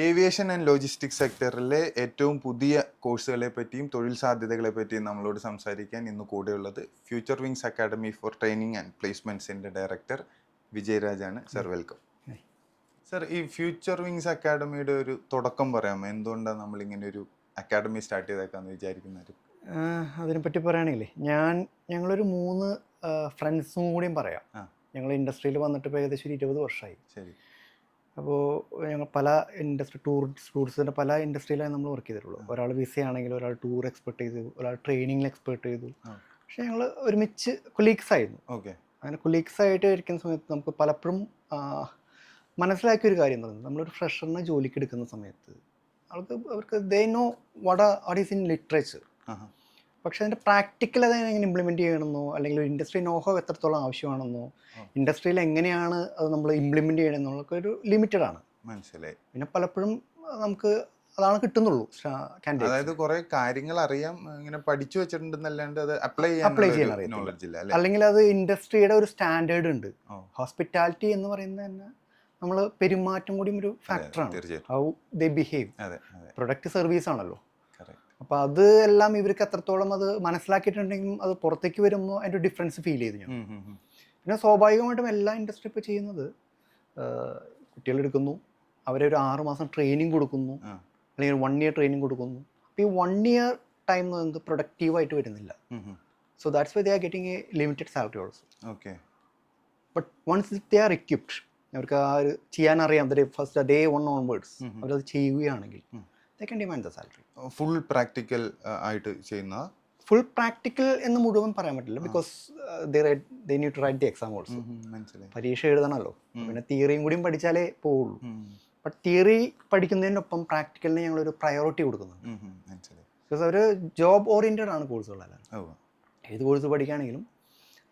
Aviation and logistics സെക്ടറിലെ ഏറ്റവും പുതിയ കോഴ്സുകളെ പറ്റിയും തൊഴിൽ സാധ്യതകളെ പറ്റിയും നമ്മളോട് സംസാരിക്കാൻ ഇന്ന് കൂടെയുള്ളത് future wings academy for training and പ്ലേസ്മെൻറ്റ്സിൻ്റെ ഡയറക്ടർ വിജയരാജാണ്. Sir, welcome. സർ, ഈ ഫ്യൂച്ചർ വിങ്സ് അക്കാഡമിയുടെ ഒരു തുടക്കം പറയാമോ? എന്തുകൊണ്ടാണ് നമ്മളിങ്ങനെ ഒരു അക്കാഡമി സ്റ്റാർട്ട് ചെയ്തേക്കാന്ന് വിചാരിക്കുന്നത്? അതിനെപ്പറ്റി പറയുകയാണെങ്കിൽ ഞങ്ങളൊരു 3 ഫ്രണ്ട്സും കൂടിയും പറയാം. ഞങ്ങൾ ഇൻഡസ്ട്രിയിൽ വന്നിട്ട് ഇപ്പോൾ ഏകദേശം 20 വർഷമായി. ശരി. അപ്പോൾ ഞങ്ങൾ പല ടൂറിസ്റ്റിൻ്റെ പല ഇൻഡസ്ട്രിയിലാണ് നമ്മൾ വർക്ക് ചെയ്തിട്ടുള്ളൂ. ഒരാൾ വിസ ആണെങ്കിൽ, ഒരാൾ ടൂർ എക്സ്പെർട്ട് ചെയ്തു, ഒരാൾ ട്രെയിനിങ്ങിൽ എക്സ്പെർട്ട് ചെയ്തു. പക്ഷേ ഞങ്ങൾ ഒരുമിച്ച് കൊലീഗ്സ് ആയിരുന്നു. ഓക്കെ. അങ്ങനെ കൊലീഗ്സ് ആയിട്ട് ഇരിക്കുന്ന സമയത്ത് നമുക്ക് പലപ്പോഴും മനസ്സിലാക്കിയൊരു കാര്യം എന്ന് പറയുന്നത്, നമ്മളൊരു ഫ്രഷറിനെ ജോലിക്ക് എടുക്കുന്ന സമയത്ത് അവർക്ക് they know what is in literature. പക്ഷേ അതിൻ്റെ പ്രാക്ടിക്കൽ അത് എങ്ങനെ ഇംപ്ലിമെൻറ്റ് ചെയ്യണമെന്നോ, അല്ലെങ്കിൽ ഒരു ഇൻഡസ്ട്രി നോഹോ എത്രത്തോളം ആവശ്യമാണെന്നോ, ഇൻഡസ്ട്രിയിൽ എങ്ങനെയാണ് അത് നമ്മൾ ഇംപ്ലിമെൻറ്റ് ചെയ്യണമെന്നൊക്കെ ഒരു ലിമിറ്റഡ് ആണ്. മനസ്സിലായി. പിന്നെ പലപ്പോഴും നമുക്ക് അതാണ് കിട്ടുന്നുള്ളൂ. അതായത് കുറെ കാര്യങ്ങൾ അറിയാം, ഇങ്ങനെ പഠിച്ചു വെച്ചിട്ടുണ്ടെന്നല്ലാണ്ട് അത് അപ്ലൈ ചെയ്യാൻ അറിയില്ല. അല്ലെങ്കിൽ അത് ഇൻഡസ്ട്രിയുടെ ഒരു സ്റ്റാൻഡേർഡ് ഉണ്ട്. ഹോസ്പിറ്റാലിറ്റി എന്ന് പറയുന്നത് തന്നെ നമ്മൾ പെരുമാറ്റം കൂടി ഒരു ഫാക്ടറാണ്. How they behave. Product service ആണല്ലോ. അപ്പോൾ അത് എല്ലാം ഇവർക്ക് എത്രത്തോളം അത് മനസ്സിലാക്കിയിട്ടുണ്ടെങ്കിലും അത് പുറത്തേക്ക് വരുമ്പോൾ അതിൻ്റെ ഡിഫറൻസ് ഫീൽ ചെയ്തു ഞാൻ. പിന്നെ സ്വാഭാവികമായിട്ടും എല്ലാ ഇൻഡസ്ട്രി ഇപ്പോൾ ചെയ്യുന്നത്, കുട്ടികളെടുക്കുന്നു, അവരെ ഒരു 6 മാസം ട്രെയിനിങ് കൊടുക്കുന്നു, അല്ലെങ്കിൽ 1 ഇയർ ട്രെയിനിങ് കൊടുക്കുന്നു. അപ്പോൾ ഈ 1 ഇയർ ടൈം എന്ന് പറയുന്നത് പ്രൊഡക്റ്റീവായിട്ട് വരുന്നില്ല. So that's why they are getting a limited salary also. Okay. But once they are equipped, അവർക്ക് ആ ഒരു ചെയ്യാനറിയാം, ഫസ്റ്റ് ഡേ 1 ഓൺവേർഡ്സ് അവരത് ചെയ്യുകയാണെങ്കിൽ they can demand the salary. Full practical ആയിട്ട് ചെയ്യുന്ന? ഫുൾ പ്രാക്ടിക്കൽ എന്ന് മുഴുവൻ പറയാൻ പറ്റില്ല, because they need to write the exam also. പരീക്ഷ എഴുതണമല്ലോ. പിന്നെ തിയറിയും കൂടിയും പഠിച്ചാലേ പോവുള്ളൂ. ബട്ട് തിയറി പഠിക്കുന്നതിനൊപ്പം പ്രാക്ടിക്കലിന് ഞങ്ങളൊരു പ്രയോറിറ്റി കൊടുക്കുന്നുണ്ട്. ബിക്കോസ് അവർ ജോബ് ഓറിയൻറ്റഡ് ആണ് കോഴ്സുകളെല്ലാം. ഏത് കോഴ്സ് പഠിക്കുകയാണെങ്കിലും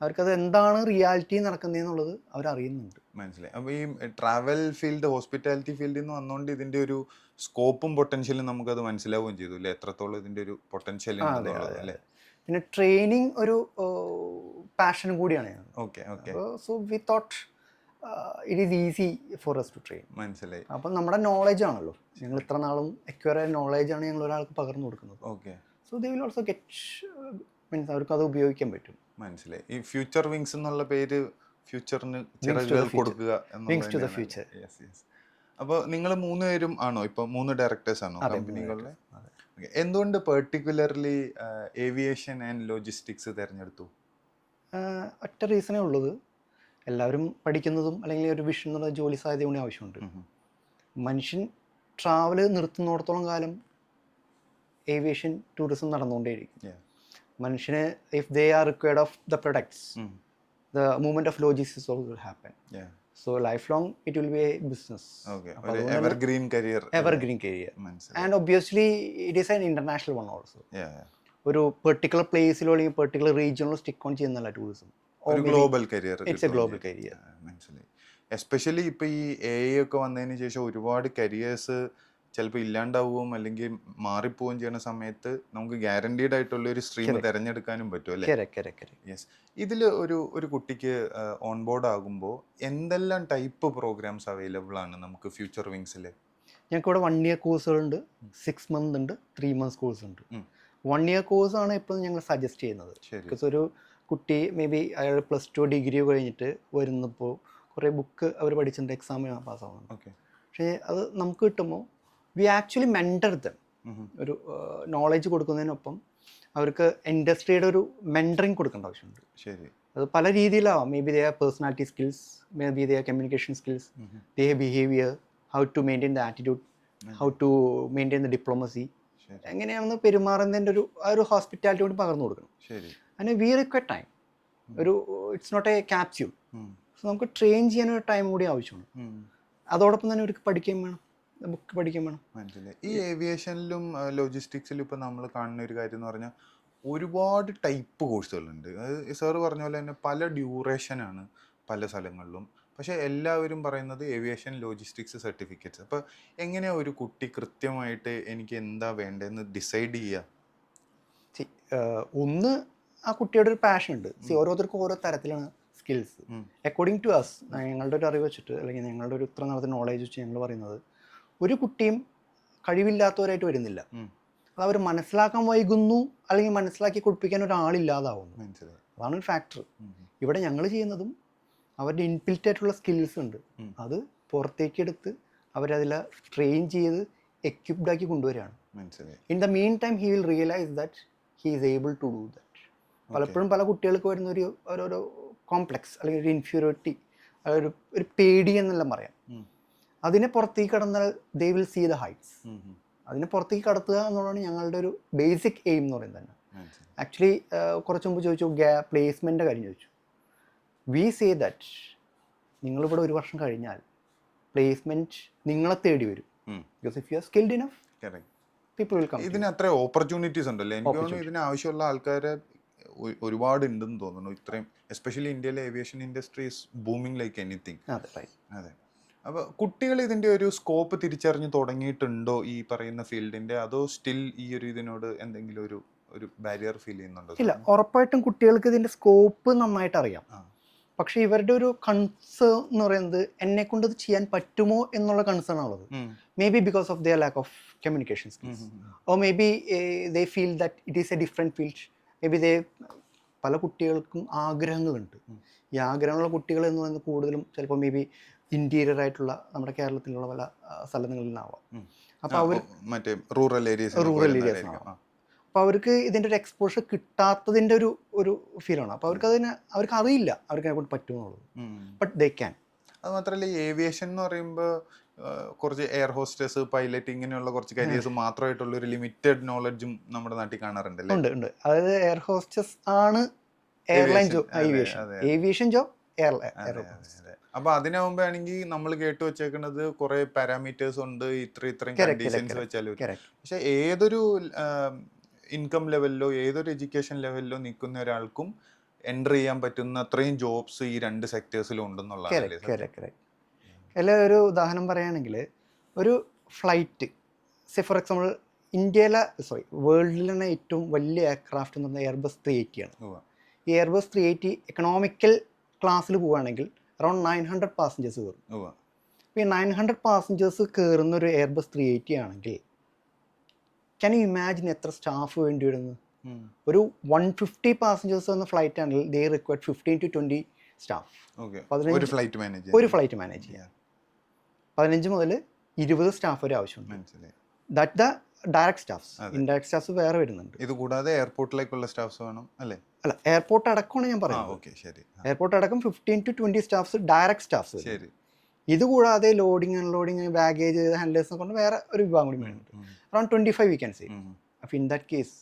അവർക്കത് എന്താണ് റിയാലിറ്റി നടക്കുന്നതെന്നുള്ളത് അവരറിയുന്നുണ്ട്. മനസ്സിലായി. അപ്പോൾ ഈ ട്രാവൽ ഫീൽഡ്, ഹോസ്പിറ്റാലിറ്റി ഫീൽഡിൽ നിന്ന് വന്നുകൊണ്ട് ഇതിൻ്റെ ഒരു സ്കോപ്പും പൊട്ടൻഷ്യലും നമുക്കത് മനസ്സിലാവുകയും ചെയ്തു അല്ലേ, എത്രത്തോളം ഇതിൻ്റെ ഒരു പൊട്ടൻഷ്യൽ അല്ലേ. പിന്നെ ട്രെയിനിങ് ഒരു പാഷനും കൂടിയാണ്. Okay okay. So we thought it is easy for us to train. മനസ്സിലായി. അപ്പം നമ്മുടെ നോളേജ് ആണല്ലോ, ഞങ്ങൾ ഇത്ര നാളും എക്വയർ ആയ നോളേജാണ് ഞങ്ങൾ ഒരാൾക്ക് പകർന്നു കൊടുക്കുന്നത്. Okay. So they will also get means അവർക്ക് അത് ഉപയോഗിക്കാൻ പറ്റും. മനസ്സിലായി. ഈ ഫ്യൂച്ചർ വിങ്സ് എന്നുള്ള പേര് ഫ്യൂച്ചറിന് ചിറകുകൾ കൊടുക്കുക എന്നുള്ളത്. അപ്പോൾ നിങ്ങൾ 3 പേരും ആണോ ഇപ്പോൾ? 3 ഡയറക്ടേഴ്സ് ആണോ കമ്പനികളിലെ? എന്തുകൊണ്ട് പെർട്ടിക്കുലർലി ഏവിയേഷൻ ആൻഡ് ലോജിസ്റ്റിക്സ് തിരഞ്ഞെടുത്തു? ഒറ്റ റീസണേ ഉള്ളത്, എല്ലാവരും പഠിക്കുന്നതും അല്ലെങ്കിൽ ഒരു വിഷൻ എന്നുള്ള ജോലി സാധ്യത കൂടി ആവശ്യമുണ്ട്. മനുഷ്യൻ ട്രാവൽ നിർത്തുന്നിടത്തോളം കാലം ഏവിയേഷൻ ടൂറിസം നടന്നുകൊണ്ടേയിരിക്കും. മനുഷ്യന് if they are required of the products, the movement of logistics also will happen. So lifelong it will be a business. Okay. Evergreen career. And obviously it is an international one also. ഒരു particular പ്ലേസിലോ അല്ലെങ്കിൽ particular റീജിയനിലോ stick on ചെയ്യുന്നല്ല tourism. ഒരു global career. It's A global career. മനസ്സിലായി. Especially ഇപ്പോൾ ഈ AI ഒക്കെ വന്നതിന് ശേഷം ഒരുപാട് കരിയേഴ്സ് ചിലപ്പോൾ ഇല്ലാണ്ടാവുകയും അല്ലെങ്കിൽ മാറിപ്പോവുകയും ചെയ്യുന്ന സമയത്ത് നമുക്ക് ഗ്യാരണ്ടീഡ് ആയിട്ടുള്ള ഒരു സ്ട്രീം തിരഞ്ഞെടുക്കാനും പറ്റും അല്ലേ? യെസ്. ഇതിൽ ഒരു കുട്ടിക്ക് ഓൺ ബോർഡ് ആകുമ്പോൾ എന്തെല്ലാം ടൈപ്പ് പ്രോഗ്രാംസ് അവൈലബിൾ ആണ് നമുക്ക് ഫ്യൂച്ചർ വിങ്സിൽ? ഞങ്ങൾക്ക് ഇവിടെ 1 ഇയർ കോഴ്സുകളുണ്ട്, 6 മന്ത് ഉണ്ട്, 3 മന്ത്സ് കോഴ്സ് ഉണ്ട്. 1 ഇയർ കോഴ്സാണ് ഇപ്പോൾ ഞങ്ങൾ സജസ്റ്റ് ചെയ്യുന്നത്. ബിക്കോസ് ഒരു കുട്ടി മേ ബി അയാൾ +2 ഡിഗ്രി കഴിഞ്ഞിട്ട് വരുന്നപ്പോൾ കുറേ ബുക്ക് അവർ പഠിച്ചിട്ടുണ്ട്, എക്സാം പാസ്സാവുന്നുണ്ട്. ഓക്കെ. പക്ഷേ അത് നമുക്ക് കിട്ടുമ്പോൾ വി ആക്ച്വലി മെൻറ്റർ ദം. ഒരു നോളേജ് കൊടുക്കുന്നതിനൊപ്പം അവർക്ക് ഇൻഡസ്ട്രിയുടെ ഒരു മെൻറ്ററിങ് കൊടുക്കേണ്ട ആവശ്യമുണ്ട്. ശരി. അത് പല രീതിയിലാവാം. Maybe they are personality skills, maybe they are communication skills, they behaviour, how to maintain the attitude, how to maintain the diplomacy, എങ്ങനെയാണെന്ന് പെരുമാറുന്നതിൻ്റെ ഒരു ഹോസ്പിറ്റാലിറ്റി കൂടി പകർന്നു കൊടുക്കണം. അതിന് വി റിക്വയർ ടൈം. ഒരു it's not a capsule. So നമുക്ക് train ചെയ്യാനൊരു ടൈം കൂടി ആവശ്യമാണ്. അതോടൊപ്പം തന്നെ അവർക്ക് പഠിക്കുകയും വേണം, ബുക്ക് പഠിക്കാൻ വേണം. മനസ്സിലായി. ഈ ഏവിയേഷനിലും ലോജിസ്റ്റിക്സിലും ഇപ്പോൾ നമ്മൾ കാണുന്ന ഒരു കാര്യം എന്ന് പറഞ്ഞാൽ ഒരുപാട് ടൈപ്പ് കോഴ്സുകളുണ്ട്. അത് സാറ് പറഞ്ഞ പോലെ തന്നെ പല ഡ്യൂറേഷനാണ് പല സ്ഥലങ്ങളിലും. പക്ഷേ എല്ലാവരും പറയുന്നത് ഏവിയേഷൻ ലോജിസ്റ്റിക്സ് സർട്ടിഫിക്കറ്റ്സ്. അപ്പോൾ എങ്ങനെയാണ് ഒരു കുട്ടി കൃത്യമായിട്ട് എനിക്ക് എന്താ വേണ്ടതെന്ന് ഡിസൈഡ് ചെയ്യുക? ഒന്ന്, ആ കുട്ടിയുടെ ഒരു പാഷൻ ഉണ്ട്. ഓരോരുത്തർക്കും ഓരോ തരത്തിലാണ് സ്കിൽസ്. അക്കോർഡിംഗ് ടു അസ്, ഞങ്ങളുടെ ഒരു അറിവ് വെച്ചിട്ട് അല്ലെങ്കിൽ ഞങ്ങളുടെ ഒരു ഇത്ര നാളത്തെ നോളേജ് വെച്ച് ഞങ്ങൾ പറയുന്നത്, ഒരു കുട്ടിയും കഴിവില്ലാത്തവരായിട്ട് വരുന്നില്ല. ഉം. അത് അവർ മനസ്സിലാക്കാൻ വൈകുന്നു, അല്ലെങ്കിൽ മനസ്സിലാക്കി കൊടുപ്പിക്കാൻ ഒരാളില്ലാതാവുന്നു. മനസ്സിലായി. അതാണ് ഒരു ഫാക്ടർ. ഉം. ഇവിടെ ഞങ്ങൾ ചെയ്യുന്നതും അവരുടെ ഇൻബിൽറ്റ് ആയിട്ടുള്ള സ്കിൽസ് ഉണ്ട്, ഉം. അത് പുറത്തേക്ക് എടുത്ത് അവരതിൽ ട്രെയിൻ ചെയ്ത് എക്യുപ്ഡ് ആക്കി കൊണ്ടുവരികയാണ്. മനസ്സിലായി. In the mean time he will realise that he is able to do that. പലപ്പോഴും പല കുട്ടികൾക്ക് വരുന്ന ഒരു കോംപ്ലക്സ് അല്ലെങ്കിൽ ഒരു ഇൻഫീരിയോറിറ്റി, ഒരു പേടി എന്നെല്ലാം പറയാം. ഉം. അതിനെ പുറത്തേക്ക് കടന്നാൽ they will see the heights. ഉം. ഉം. അതിനെ പുറത്തേക്ക് കടത്തുക എന്നുള്ളതാണ് ഞങ്ങളുടെ ഒരു ബേസിക് എയിം എന്ന് പറയുന്നത് തന്നെ. മനസ്സിലായി. ആക്ച്വലി കുറച്ച് മുമ്പ് ചോദിച്ചു പ്ലേസ്മെൻറ്റിൻ്റെ കാര്യം ചോദിച്ചു. വി സേ ദാറ്റ് നിങ്ങളിവിടെ ഒരു വർഷം കഴിഞ്ഞാൽ പ്ലേസ്മെൻറ്റ് നിങ്ങളെ തേടി വരും. Because if you are skilled enough Correct. People will come. ഇതിന് അത്ര ഓപ്പർച്യൂണിറ്റീസ് ഉണ്ടല്ലോ. എനിക്ക് തോന്നുന്നു ഇതിന് ആവശ്യമുള്ള ആൾക്കാരെ ഒരുപാട് ഉണ്ടെന്ന് തോന്നുന്നു. ഇത്രയും എസ്പെഷ്യലി ഇന്ത്യയിലെ aviation industry is booming like anything. അതെ. അപ്പോൾ കുട്ടികൾ ഇതിൻ്റെ ഒരു സ്കോപ്പ് തിരിച്ചറിഞ്ഞ് തുടങ്ങിയിട്ടുണ്ടോ ഈ പറയുന്ന ഫീൽഡിൻ്റെ, അതോ സ്റ്റിൽ ഈ ഒരു ഇതിനോട് എന്തെങ്കിലും ഒരു ബാരിയർ ഫീൽ ചെയ്യുന്നുണ്ടോ? ഇല്ല, ഉറപ്പായിട്ടും കുട്ടികൾക്ക് ഇതിൻ്റെ സ്കോപ്പ് നന്നായിട്ട് അറിയാം. പക്ഷേ ഇവരുടെ ഒരു കൺസേൺ എന്ന് പറയുന്നത് എന്നെ കൊണ്ട് ഇത് ചെയ്യാൻ പറ്റുമോ എന്നുള്ള കൺസേൺ ഉള്ളത്. Maybe because of their lack of communication skills, or maybe they feel that it is a different field. Maybe പല കുട്ടികൾക്കും ആഗ്രഹങ്ങളുണ്ട്. ഈ ആഗ്രഹമുള്ള കുട്ടികൾ എന്ന് പറയുന്നത് കൂടുതലും ചിലപ്പോൾ മേ ബി ഇൻറ്റീരിയർ ആയിട്ടുള്ള നമ്മുടെ കേരളത്തിലുള്ള പല സ്ഥലങ്ങളിൽ നിന്നാവാം. അപ്പോൾ അവർ മറ്റേ റൂറൽ ഏരിയസ് ആവാം. അപ്പോൾ അവർക്ക് ഇതിൻ്റെ ഒരു എക്സ്പോഷർ കിട്ടാത്തതിൻ്റെ ഒരു ഫീലാണ്. അപ്പോൾ അവർക്ക് അറിയില്ല അവർക്ക് അതിനെക്കൊണ്ട് പറ്റുമെന്നുള്ളത്. But they can. അത് മാത്രമല്ല ഈ ഏവിയേഷൻ എന്ന് പറയുമ്പോൾ കുറച്ച് എയർ ഹോസ്റ്റേഴ്സ്, പൈലറ്റ്, ഇങ്ങനെയുള്ള കുറച്ച് കരിയേഴ്സ് മാത്രമായിട്ടുള്ള ഒരു ലിമിറ്റഡ് നോളജും നമ്മുടെ നാട്ടിൽ കാണാറുണ്ടല്ലേ? ഉണ്ട്. അതായത് എയർ ഹോസ്റ്റസ് ആണ് airline job, aviation job air. അപ്പൊ അതിനാവുമ്പോ ആണെങ്കിൽ നമ്മൾ കേട്ടു വെച്ചേക്കുന്നത് കുറെ പാരാമീറ്റേഴ്സ് ഉണ്ട്, ഇത്രയും കണ്ടീഷൻസ് വെച്ചാൽ. പക്ഷെ ഏതൊരു ഇൻകം ലെവലിലോ ഏതൊരു എഡ്യൂക്കേഷൻ ലെവലിലോ നിൽക്കുന്ന ഒരാൾക്കും എൻ്റർ ചെയ്യാൻ പറ്റുന്ന അത്രയും ജോബ്സ് ഈ രണ്ട് സെക്ടേഴ്സിലും ഉണ്ടെന്നുള്ളതാണ്. അല്ല, ഒരു ഉദാഹരണം പറയുകയാണെങ്കിൽ ഒരു ഫ്ലൈറ്റ്, സേ ഫോർ എക്സാമ്പിൾ വേൾഡിൽ തന്നെ ഏറ്റവും വലിയ എയർക്രാഫ്റ്റ് എന്ന് പറഞ്ഞാൽ എയർബസ് 380 ആണ്. ഈ എയർബസ് 380 എക്കണോമിക്കൽ ക്ലാസ്സിൽ പോവുകയാണെങ്കിൽ അറൗണ്ട് 900 പാസഞ്ചേഴ്സ് കയറും. അപ്പോൾ ഈ 900 പാസഞ്ചേഴ്സ് കയറുന്ന ഒരു എയർബസ് 380 ആണെങ്കിൽ ക്യാൻ യു ഇമാജിൻ എത്ര സ്റ്റാഫ് വേണ്ടി വരുന്നു? ഒരു 150 പാസഞ്ചേഴ്സ് എന്ന ഫ്ലൈറ്റ് ആണെങ്കിൽ ദേ റിക്വയർഡ് 15 to 20 സ്റ്റാഫ്. ഒരു ഫ്ലൈറ്റ് മാനേജ് ചെയ്യാൻ 15 മുതൽ 20 സ്റ്റാഫ് വരെ ആവശ്യമുണ്ട്. That the direct staffs. Indirect staffs വേറെ വരുന്നുണ്ട്. ഇത് കൂടാതെ എയർപോർട്ടിലേക്കുള്ള സ്റ്റാഫ്സ് വേണം അല്ലേ? അല്ല, എയർപോർട്ട് അടക്കമാണ് ഞാൻ പറയുന്നത്. എയർപോർട്ട് അടക്കം 15 to 20 സ്റ്റാഫ്സ് ഡയറക്റ്റ് സ്റ്റാഫ്സ്. ഇത് കൂടാതെ ലോഡിങ്, അൺലോഡിങ്, ബാഗേജ് ഹാൻഡ്ലേഴ്സ് കൊണ്ട് വേറെ ഒരു വിഭാഗം കൂടി വേണമെന്നുണ്ട്. Around 25 we can say. അപ്പോൾ ഇൻ ദാറ്റ് കേസ്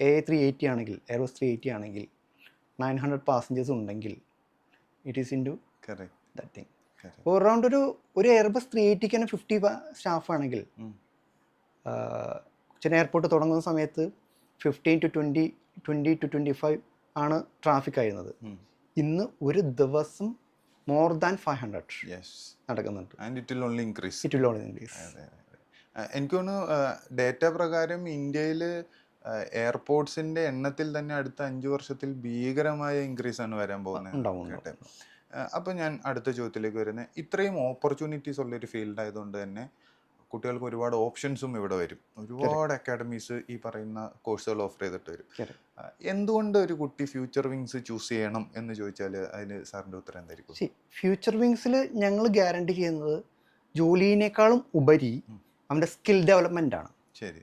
A380 ആണെങ്കിൽ, എയർബസ് 380 ആണെങ്കിൽ 900 പാസഞ്ചേഴ്സ് ഉണ്ടെങ്കിൽ it is into that thing. അപ്പോൾ അറൗണ്ട് ഒരു എയർബസ് 380 തന്നെ 50 സ്റ്റാഫ് ആണെങ്കിൽ ചെന്നൈ എയർപോർട്ട് തുടങ്ങുന്ന സമയത്ത് 15 to 20 to 25 ആണ് ട്രാഫിക് ആയിരുന്നത്. ഇന്ന് ഒരു ദിവസം more than 500 നടക്കുന്നുണ്ട്. It will only increase. എനിക്ക് തോന്നുന്നു ഡേറ്റ പ്രകാരം ഇന്ത്യയിൽ എയർപോർട്ട്സിന്റെ എണ്ണത്തിൽ തന്നെ അടുത്ത 5 വർഷത്തിൽ ഭീകരമായ ഇൻക്രീസ് ആണ് വരാൻ പോകുന്നത്. അപ്പോൾ ഞാൻ അടുത്ത ചോദ്യത്തിലേക്ക് വരുന്നത്, ഇത്രയും ഓപ്പർച്യൂണിറ്റീസ് ഉള്ളൊരു ഫീൽഡ് ആയതുകൊണ്ട് തന്നെ കുട്ടികൾക്ക് ഒരുപാട് ഓപ്ഷൻസും ഇവിടെ വരും. ഒരുപാട് അക്കാഡമീസ് ഈ പറയുന്ന കോഴ്സുകൾ ഓഫർ ചെയ്തിട്ട് വരും. എന്തുകൊണ്ട് ഒരു കുട്ടി ഫ്യൂച്ചർ വിങ്സ് ചൂസ് ചെയ്യണം എന്ന് ചോദിച്ചാൽ അതിന് സാറിൻ്റെ ഉത്തരം എന്തായിരിക്കും? ഫ്യൂച്ചർ വിങ്സിൽ ഞങ്ങൾ ഗ്യാരണ്ടി ചെയ്യുന്നത് ജോലിയേക്കാളും ഉപരി അവൻ്റെ സ്കിൽ ഡെവലപ്മെൻ്റ് ആണ്. ശരി.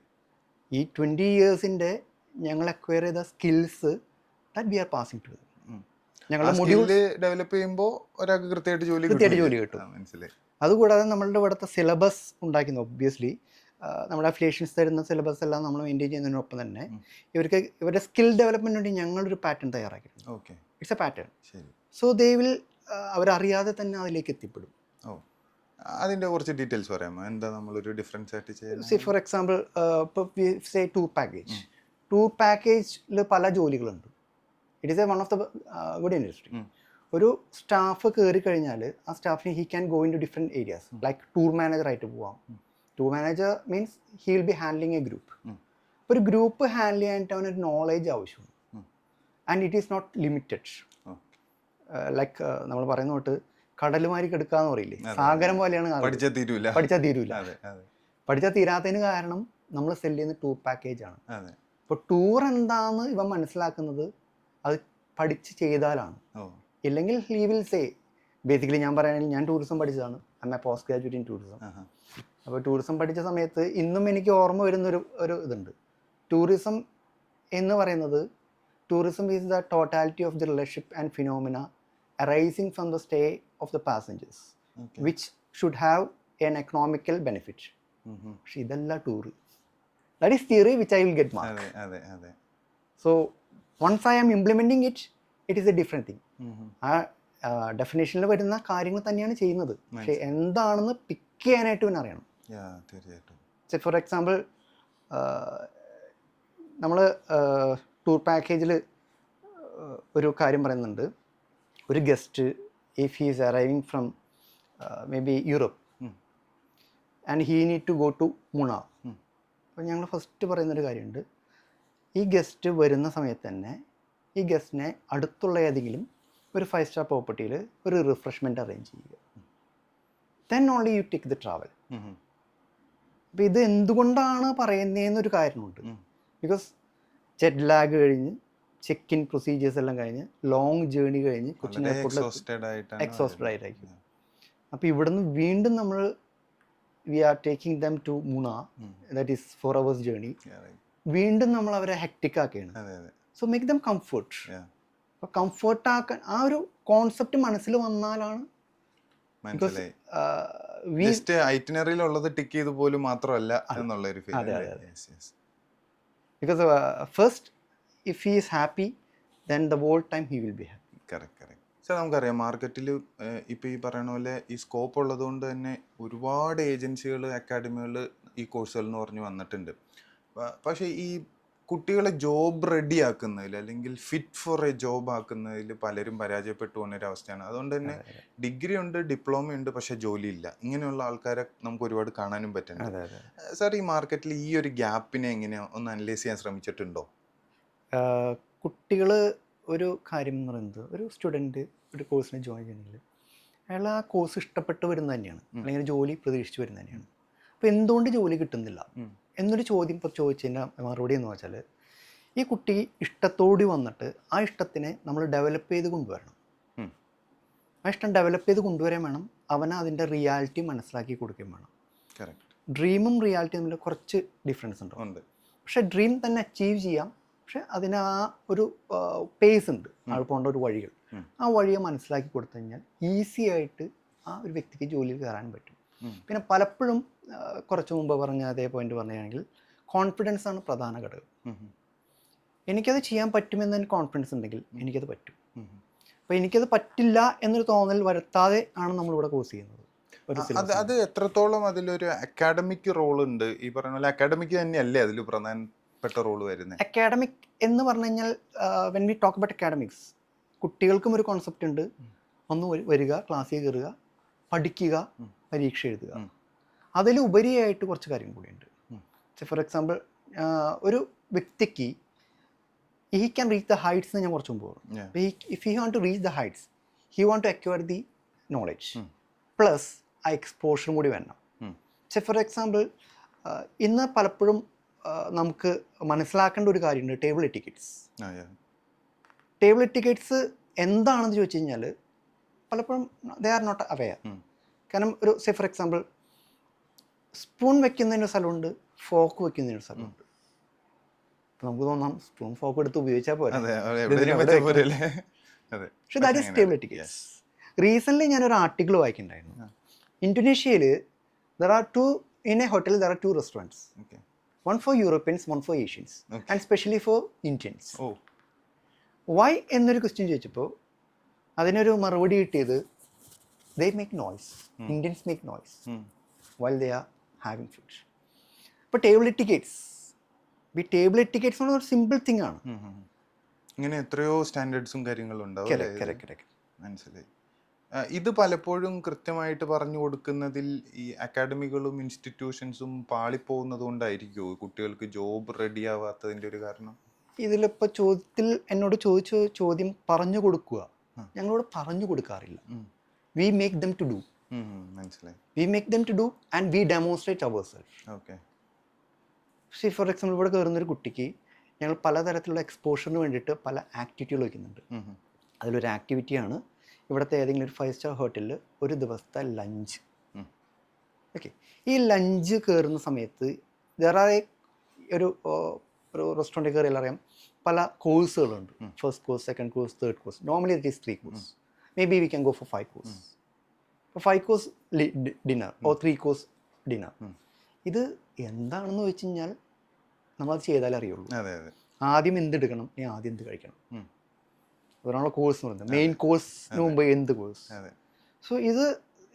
ഈ 20 ഇയേഴ്സിൻ്റെ ഞങ്ങൾ അക്വയർ ചെയ്ത skills that we are passing to. ഞങ്ങളുടെ മൊഡ്യൂൾ ഡെവലപ്പ് ചെയ്യുമ്പോൾ ഒരാൾക്ക് കൃത്യമായിട്ട് ജോലി കിട്ടും. മനസ്സിലായി. അതുകൂടാതെ നമ്മളുടെ ഇവിടുത്തെ സിലബസ് ഉണ്ടാക്കുന്നത് ഒബ്വിയസ്ലി നമ്മുടെ അഫിലിയേഷൻസ് തരുന്ന സിലബസ് എല്ലാം നമ്മൾ മെയിൻറ്റെയിൻ ചെയ്യുന്നതിനൊപ്പം തന്നെ ഇവരുടെ സ്കിൽ ഡെവലപ്മെൻറ്റ് വേണ്ടി ഞങ്ങളൊരു പാറ്റേൺ തയ്യാറാക്കിയിട്ടുണ്ട്. It's a pattern. So they will അവരറിയാതെ തന്നെ അതിലേക്ക് എത്തിപ്പെടും. അതിൻ്റെ കുറച്ച് ഡീറ്റെയിൽസ് പറയാമോ? എന്താ നമ്മളൊരു ഡിഫറൻസ് ആയിട്ട് ചെയ്യുന്നത്? സേ ഫോർ എക്സാമ്പിൾ ഇപ്പോൾ സേ ടൂർ പാക്കേജിൽ പല ജോലികളുണ്ട്. It is a one of the good industry. ഒരു സ്റ്റാഫ് കയറി കഴിഞ്ഞാൽ ആ സ്റ്റാഫിന് he can go into different areas. Like tour manager ആയിട്ട് പോവാം. Tour manager means he will be handling a group. ഒരു ഗ്രൂപ്പ് ഹാൻഡിൽ ചെയ്യാനായിട്ട് അവനൊരു നോളേജ് ആവശ്യമാണ്. And it is not limited. Like നമ്മൾ പറയുന്ന തൊട്ട് കടലുമാരി കെടുക്കാന്ന് പറയില്ലേ, സാഗരം പോലെയാണ് പഠിച്ചാൽ തീരൂല. പഠിച്ചാൽ തീരൂല. അതെ അതെ പഠിച്ചാൽ തീരാത്തതിന് കാരണം നമ്മൾ സെല് ചെയ്യുന്ന ടൂർ പാക്കേജ് ആണ്. അതെ. ഇപ്പോൾ ടൂർ എന്താന്ന് ഇവൻ മനസ്സിലാക്കുന്നത് അത് പഠിച്ച് ചെയ്താലാണ്. ഇല്ലെങ്കിൽ ഹി വിൽ സേ, ബേസിക്കലി ഞാൻ പറയുകയാണെങ്കിൽ ഞാൻ ടൂറിസം പഠിച്ചതാണ്. I M A post graduate in tourism. അപ്പോൾ ടൂറിസം പഠിച്ച സമയത്ത് ഇന്നും എനിക്ക് ഓർമ്മ വരുന്നൊരു ഇതുണ്ട്. ടൂറിസം എന്ന് പറയുന്നത്, tourism is the totality of the relationship and phenomena arising from the stay of the passengers which should have an economical benefit. പക്ഷെ ഇതല്ല tour. That is theory which I will get mark. So once I am implementing it is a different thing. ആ ഡെഫിനേഷനിൽ വരുന്ന കാര്യങ്ങൾ തന്നെയാണ് ചെയ്യുന്നത്. പക്ഷെ എന്താണെന്ന് പിക്ക് ചെയ്യാനായിട്ട് പിന്നെ അറിയണം. ഫോർ എക്സാമ്പിൾ, നമ്മൾ ടൂർ പാക്കേജിൽ ഒരു കാര്യം പറയുന്നുണ്ട്. ഒരു guest if he is arriving from maybe Europe and he need to go to Munnar. അപ്പോൾ ഞങ്ങൾ ഫസ്റ്റ് പറയുന്നൊരു കാര്യമുണ്ട്, ഈ ഗസ്റ്റ് വരുന്ന സമയത്ത് തന്നെ ഈ ഗസ്റ്റിനെ അടുത്തുള്ള ഏതെങ്കിലും ഒരു 5 സ്റ്റാർ പ്രോപ്പർട്ടിയിൽ ഒരു റിഫ്രഷ്മെൻറ്റ് അറേഞ്ച് ചെയ്യുക. Then only you take the travel. അപ്പോൾ ഇത് എന്തുകൊണ്ടാണ് പറയുന്നതെന്നൊരു കാര്യമുണ്ട്. ബിക്കോസ് ജെറ്റ് ലാഗ് കഴിഞ്ഞ് ചെക്ക് ഇൻ പ്രൊസീജിയേഴ്സ് എല്ലാം കഴിഞ്ഞ് ലോങ് ജേർണി കഴിഞ്ഞ് കൊച്ചിൻ എയർപോർട്ടിൽ എക്സോസ്റ്റഡ് ആയിട്ടായിരിക്കും. അപ്പോൾ ഇവിടുന്ന് വീണ്ടും നമ്മൾ we are taking them to Munnar, that is 4 hours journey. വീണ്ടും നമ്മൾ അവരെ ഹെക്ടിക് ആക്കുകയാണ്. So make them comfort. അപ്പോൾ കംഫർട്ടാക്കാൻ ആ ഒരു കോൺസെപ്റ്റ് മനസ്സിൽ വന്നാലാണ്. ഐറ്റിനറിയിലുള്ളത് ടിക്ക് ചെയ്ത് പോലും മാത്രമല്ല എന്നുള്ളൊരു feel. Because first if he is happy then the whole time he will be happy. Correct. Sir നമുക്കറിയാം മാർക്കറ്റിൽ ഇപ്പോൾ ഈ പറയുന്ന പോലെ ഈ സ്കോപ്പ് ഉള്ളത് കൊണ്ട് തന്നെ ഒരുപാട് ഏജൻസികൾ, അക്കാഡമികൾ ഈ കോഴ്സുകൾ എന്ന് പറഞ്ഞ് വന്നിട്ടുണ്ട്. പക്ഷേ ഈ കുട്ടികളെ ജോബ് റെഡി ആക്കുന്നതിൽ അല്ലെങ്കിൽ ഫിറ്റ് ഫോർ എ ജോബ് ആക്കുന്നതിൽ പലരും പരാജയപ്പെട്ടു പോകുന്നൊരവസ്ഥയാണ്. അതുകൊണ്ട് തന്നെ ഡിഗ്രി ഉണ്ട്, ഡിപ്ലോമ ഉണ്ട്, പക്ഷെ ജോലിയില്ല. ഇങ്ങനെയുള്ള ആൾക്കാരെ നമുക്ക് ഒരുപാട് കാണാനും പറ്റുന്നുണ്ട്. സാർ ഈ മാർക്കറ്റിൽ ഈ ഒരു ഗ്യാപ്പിനെ എങ്ങനെയാ ഒന്ന് അനലൈസ് ചെയ്യാൻ ശ്രമിച്ചിട്ടുണ്ടോ? കുട്ടികൾ ഒരു കാര്യം എന്ന് പറയുന്നത്, ഒരു സ്റ്റുഡൻറ്റ് ഒരു കോഴ്സിന് ജോയിൻ ചെയ്യണമെങ്കിൽ അയാൾ ആ കോഴ്സ് ഇഷ്ടപ്പെട്ട് വരുന്നത് തന്നെയാണ്, അല്ലെങ്കിൽ ജോലി പ്രതീക്ഷിച്ച് വരുന്നത് തന്നെയാണ്. അപ്പോൾ എന്തുകൊണ്ട് ജോലി കിട്ടുന്നില്ല എന്നൊരു ചോദ്യം ഇപ്പോൾ ചോദിച്ചതിൻ്റെ മറുപടി എന്ന് വെച്ചാൽ, ഈ കുട്ടി ഇഷ്ടത്തോടി വന്നിട്ട് ആ ഇഷ്ടത്തിനെ നമ്മൾ ഡെവലപ്പ് ചെയ്ത് കൊണ്ടുവരണം. ആ ഇഷ്ടം ഡെവലപ്പ് ചെയ്ത് കൊണ്ടുവരാൻ വേണം. അവന് അതിൻ്റെ റിയാലിറ്റി മനസ്സിലാക്കി കൊടുക്കുകയും വേണം. ഡ്രീമും റിയാലിറ്റിയും തമ്മിൽ കുറച്ച് ഡിഫറൻസ് ഉണ്ട്. പക്ഷേ ഡ്രീം തന്നെ അച്ചീവ് ചെയ്യാം. പക്ഷെ അതിന് ആ ഒരു പേസ് ഉണ്ട്, ആൾ പോകേണ്ട ഒരു വഴികൾ. ആ വഴിയെ മനസ്സിലാക്കി കൊടുത്തു കഴിഞ്ഞാൽ ഈസി ആയിട്ട് ആ ഒരു വ്യക്തിക്ക് ജോലിയിൽ കയറാൻ പറ്റും. പിന്നെ പലപ്പോഴും കുറച്ച് മുമ്പ് പറഞ്ഞ അതേ പോയിന്റ് പറയുകയാണെങ്കിൽ കോൺഫിഡൻസ് ആണ് പ്രധാന ഘടകം. എനിക്കത് ചെയ്യാൻ പറ്റുമെന്ന് എനിക്ക് കോൺഫിഡൻസ് ഉണ്ടെങ്കിൽ എനിക്കത് പറ്റും. അപ്പോൾ എനിക്കത് പറ്റില്ല എന്നൊരു തോന്നൽ വരുത്താതെ ആണ് നമ്മളിവിടെ കോഴ്സ് ചെയ്യുന്നത്. അത് എത്രത്തോളം അതിലൊരു അക്കാഡമിക് റോൾ ഉണ്ട്? ഈ പറയുന്ന പോലെ അക്കാഡമിക് തന്നെയല്ലേ അതിൽ പ്രധാനപ്പെട്ട റോൾ വരുന്നത്? അക്കാഡമിക് എന്ന് പറഞ്ഞു കഴിഞ്ഞാൽ when we talk about academics, കുട്ടികൾക്കും ഒരു കോൺസെപ്റ്റ് ഉണ്ട്. ഒന്ന് വരിക, ക്ലാസ്സിൽ കയറുക, പഠിക്കുക, പരീക്ഷ എഴുതുക. അതിലുപരിയായിട്ട് കുറച്ച് കാര്യം കൂടിയുണ്ട്. ഫോർ എക്സാമ്പിൾ, ഒരു വ്യക്തിക്ക് he can reach the heights എന്ന് ഞാൻ കുറച്ച് മുമ്പ് പറഞ്ഞു. If he want to reach the heights, he want to acquire the knowledge plus ആ എക്സ്പോഷറും കൂടി വേണം. ഫോർ എക്സാമ്പിൾ, ഇന്ന് പലപ്പോഴും നമുക്ക് മനസ്സിലാക്കേണ്ട ഒരു കാര്യമുണ്ട്, ടേബിൾ എറ്റിക്കറ്റ്സ്. ടേബിൾ എറ്റിക്കറ്റ്സ് എന്താണെന്ന് ചോദിച്ചു കഴിഞ്ഞാൽ പലപ്പോഴും ദേ ആർ നോട്ട് അവെയർ. കാരണം ഒരു ഫോർ എക്സാമ്പിൾ, സ്പൂൺ വെക്കുന്നതിന് സ്ഥലമുണ്ട്, ഫോക്ക് വെക്കുന്നതിന് സ്ഥലമുണ്ട്. അപ്പം നമുക്ക് തോന്നാം സ്പൂൺ ഫോക്ക് എടുത്ത് ഉപയോഗിച്ചാൽ പോലെ. പക്ഷേ that is table etiquettes. Recently ഞാനൊരു article വായിക്കുന്നുണ്ടായിരുന്നു. ഇന്തോനേഷ്യയിൽ in a hotel there are 2 restaurants. One for Europeans, one for Asians, and especially for Indians. Why എന്നൊരു ക്വസ്റ്റ്യൻ ചോദിച്ചപ്പോൾ അതിനൊരു മറുപടി കിട്ടിയത്, they make noise. Indians make noise while they are having food. ഇപ്പോൾ table tickets, ഈ table tickets എന്ന് പറഞ്ഞ simple thing ആണ്. ഇങ്ങനെ എത്രയോ സ്റ്റാൻഡേർഡ്സും കാര്യങ്ങളും ഉണ്ടാവും. മനസ്സിലായി. ഇത് പലപ്പോഴും കൃത്യമായിട്ട് പറഞ്ഞു കൊടുക്കുന്നതിൽ ഈ അക്കാഡമികളും ഇൻസ്റ്റിറ്റ്യൂഷൻസും പാളിപ്പോകുന്നത് കൊണ്ടായിരിക്കുമോ കുട്ടികൾക്ക് ജോബ് റെഡി ആവാത്തതിൻ്റെ ഒരു കാരണം? ഇതിലിപ്പോൾ ചോദ്യത്തിൽ എന്നോട് ചോദിച്ച ചോദ്യം പറഞ്ഞു കൊടുക്കുക, ഞങ്ങളോട് പറഞ്ഞു കൊടുക്കാറില്ല. We make them to do, മനസ്സിലായി. We make them to do and we demonstrate our self. Okay. See for example ഇവിടെ കയറുന്നൊരു കുട്ടിക്ക് ഞങ്ങൾ പലതരത്തിലുള്ള എക്സ്പോഷറിന് വേണ്ടിയിട്ട് പല ആക്ടിവിറ്റികൾ വയ്ക്കുന്നുണ്ട്. അതിലൊരു ആക്ടിവിറ്റിയാണ് ഇവിടുത്തെ ഏതെങ്കിലും ഒരു 5 സ്റ്റാർ ഹോട്ടലിൽ ഒരു ദിവസത്തെ ലഞ്ച്. ഓക്കെ, ഈ ലഞ്ച് കയറുന്ന സമയത്ത് വേറെ ഒരു റെസ്റ്റോറൻറ്റിൽ കയറിയാൽ അറിയാം പല കോഴ്സുകളുണ്ട്. First course, second course, third course. Normally it is 3 course. May be we can go for 5 course. ഇപ്പോൾ 5 course dinner or 3 course dinner. ഇത് എന്താണെന്ന് വെച്ച് കഴിഞ്ഞാൽ നമ്മളത് ചെയ്താലേ അറിയുള്ളൂ. ആദ്യം എന്തെടുക്കണം, നീ ആദ്യം എന്ത് കഴിക്കണം, അതാണ് കോഴ്സ് എന്ന് പറയുന്നത്. മെയിൻ കോഴ്സിന് മുമ്പ് എന്ത് കോഴ്സ്. സോ ഇത്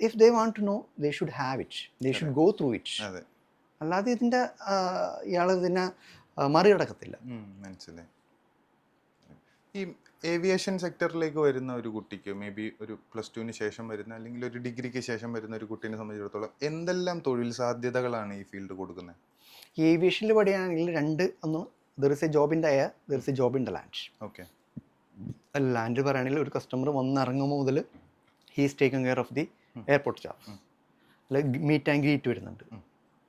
if they want to know they should have it, they should go through it. അല്ലാതെ ഇതിൻ്റെ ഇയാൾ ഇതിനെ മറികടക്കത്തില്ല. മനസ്സിലായി. ഈ ഏവിയേഷൻ സെക്ടറിലേക്ക് വരുന്ന ഒരു കുട്ടിക്ക് മേ ബി ഒരു +2 ശേഷം വരുന്ന അല്ലെങ്കിൽ ഒരു ഡിഗ്രിക്ക് ശേഷം വരുന്ന ഒരു കുട്ടീനെ സംബന്ധിച്ചിടത്തോളം എന്തെല്ലാം തൊഴിൽ സാധ്യതകളാണ് ഈ ഫീൽഡ് കൊടുക്കുന്നത്? ഏവിയേഷനിൽ പഠിക്കുകയാണെങ്കിൽ ഒന്ന് there is a job in the air, there is a job in the land. Okay. Land പറയുകയാണെങ്കിൽ ഒരു കസ്റ്റമർ വന്നിറങ്ങുമ്പോൾ മുതൽ he's taking care of the airport staff. അല്ലെങ്കിൽ മീറ്റ് ആൻഡ് ഗ്രീറ്റ് വരുന്നുണ്ട്.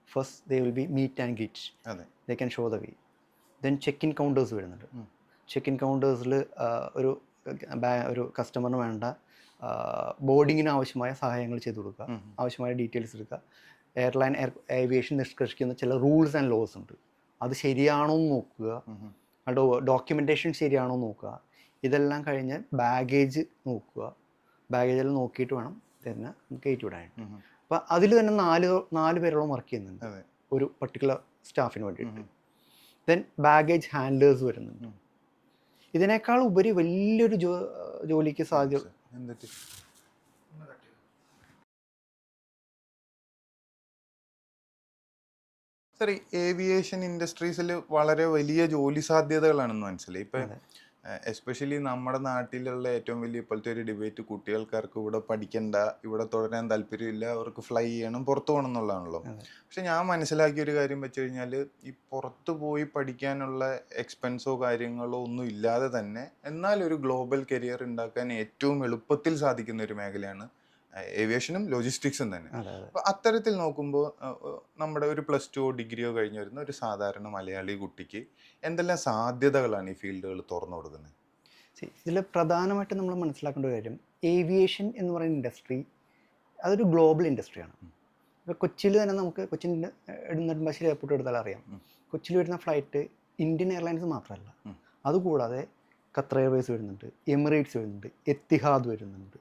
First they will be meet and greet, they can show the way. Then check in counters വരുന്നുണ്ട്. Check in കൗണ്ടേഴ്സിൽ ഒരു കസ്റ്റമറിന് വേണ്ട ബോർഡിങ്ങിന് ആവശ്യമായ സഹായങ്ങൾ ചെയ്തു കൊടുക്കുക, ആവശ്യമായ ഡീറ്റെയിൽസ് എടുക്കുക. എയർലൈൻ ഏവിയേഷൻ നിഷ്കർഷിക്കുന്ന ചില റൂൾസ് ആൻഡ് ലോസ് ഉണ്ട്, അത് ശരിയാണോ എന്ന് നോക്കുക, ഡോക്യുമെൻറ്റേഷൻ ശരിയാണോ എന്ന് നോക്കുക. ഇതെല്ലാം കഴിഞ്ഞ് ബാഗേജ് നോക്കുക, ബാഗേജെല്ലാം നോക്കിയിട്ട് വേണം തന്നെ കയറ്റി വിടാൻ. അപ്പോൾ അതിൽ തന്നെ നാല് പേരോളം വർക്ക് ചെയ്യുന്നുണ്ട് ഒരു പർട്ടിക്കുലർ സ്റ്റാഫിന് വേണ്ടിയിട്ട്. ദെൻ ബാഗേജ് ഹാൻഡ്ലേഴ്സ് വരുന്നുണ്ട്. ഇതിനേക്കാൾ ഉപരി വലിയൊരു ജോലിക്ക് സാധ്യത. സർ, ഈ ഏവിയേഷൻ ഇൻഡസ്ട്രീസിൽ വളരെ വലിയ ജോലി സാധ്യതകളാണെന്ന് മനസ്സിലായി. ഇപ്പം എസ്പെഷ്യലി നമ്മുടെ നാട്ടിലുള്ള ഏറ്റവും വലിയ ഇപ്പോഴത്തെ ഒരു ഡിബേറ്റ് കുട്ടികൾക്കാർക്ക് ഇവിടെ പഠിക്കണ്ട, ഇവിടെ തുടരാൻ താല്പര്യമില്ല, അവർക്ക് ഫ്ലൈ ചെയ്യണം, പുറത്തു പോകണം എന്നുള്ളതാണല്ലോ. പക്ഷെ ഞാൻ മനസ്സിലാക്കിയ ഒരു കാര്യം വെച്ച് കഴിഞ്ഞാൽ ഈ പുറത്തു പോയി പഠിക്കാനുള്ള എക്സ്പെൻസോ കാര്യങ്ങളോ ഒന്നും ഇല്ലാതെ തന്നെ എന്നാൽ ഒരു ഗ്ലോബൽ കരിയർ ഉണ്ടാക്കാൻ ഏറ്റവും എളുപ്പത്തിൽ സാധിക്കുന്ന ഒരു മേഖലയാണ് ഏവിയേഷനും ലോജിസ്റ്റിക്സും തന്നെ. അപ്പോൾ അത്തരത്തിൽ നോക്കുമ്പോൾ നമ്മുടെ ഒരു +2 ഡിഗ്രിയോ കഴിഞ്ഞ് വരുന്ന ഒരു സാധാരണ മലയാളി കുട്ടിക്ക് എന്തെല്ലാം സാധ്യതകളാണ് ഈ ഫീൽഡുകൾ തുറന്നു കൊടുക്കുന്നത്? ഇതിൽ പ്രധാനമായിട്ടും നമ്മൾ മനസ്സിലാക്കേണ്ട ഒരു കാര്യം, ഏവിയേഷൻ എന്ന് പറയുന്ന ഇൻഡസ്ട്രി അതൊരു ഗ്ലോബൽ ഇൻഡസ്ട്രിയാണ്. ഇപ്പോൾ കൊച്ചിയിൽ തന്നെ നമുക്ക് കൊച്ചിൻ നെടുമ്പാശ്ശേരി എയർപോർട്ട് എടുത്താൽ അറിയാം, കൊച്ചിയിൽ വരുന്ന ഫ്ലൈറ്റ് ഇന്ത്യൻ എയർലൈൻസ് മാത്രമല്ല, അതുകൂടാതെ ഖത്തർ എയർവേസ് വരുന്നുണ്ട്, എമിറേറ്റ്സ് വരുന്നുണ്ട്, എത്തിഹാദ് വരുന്നുണ്ട്,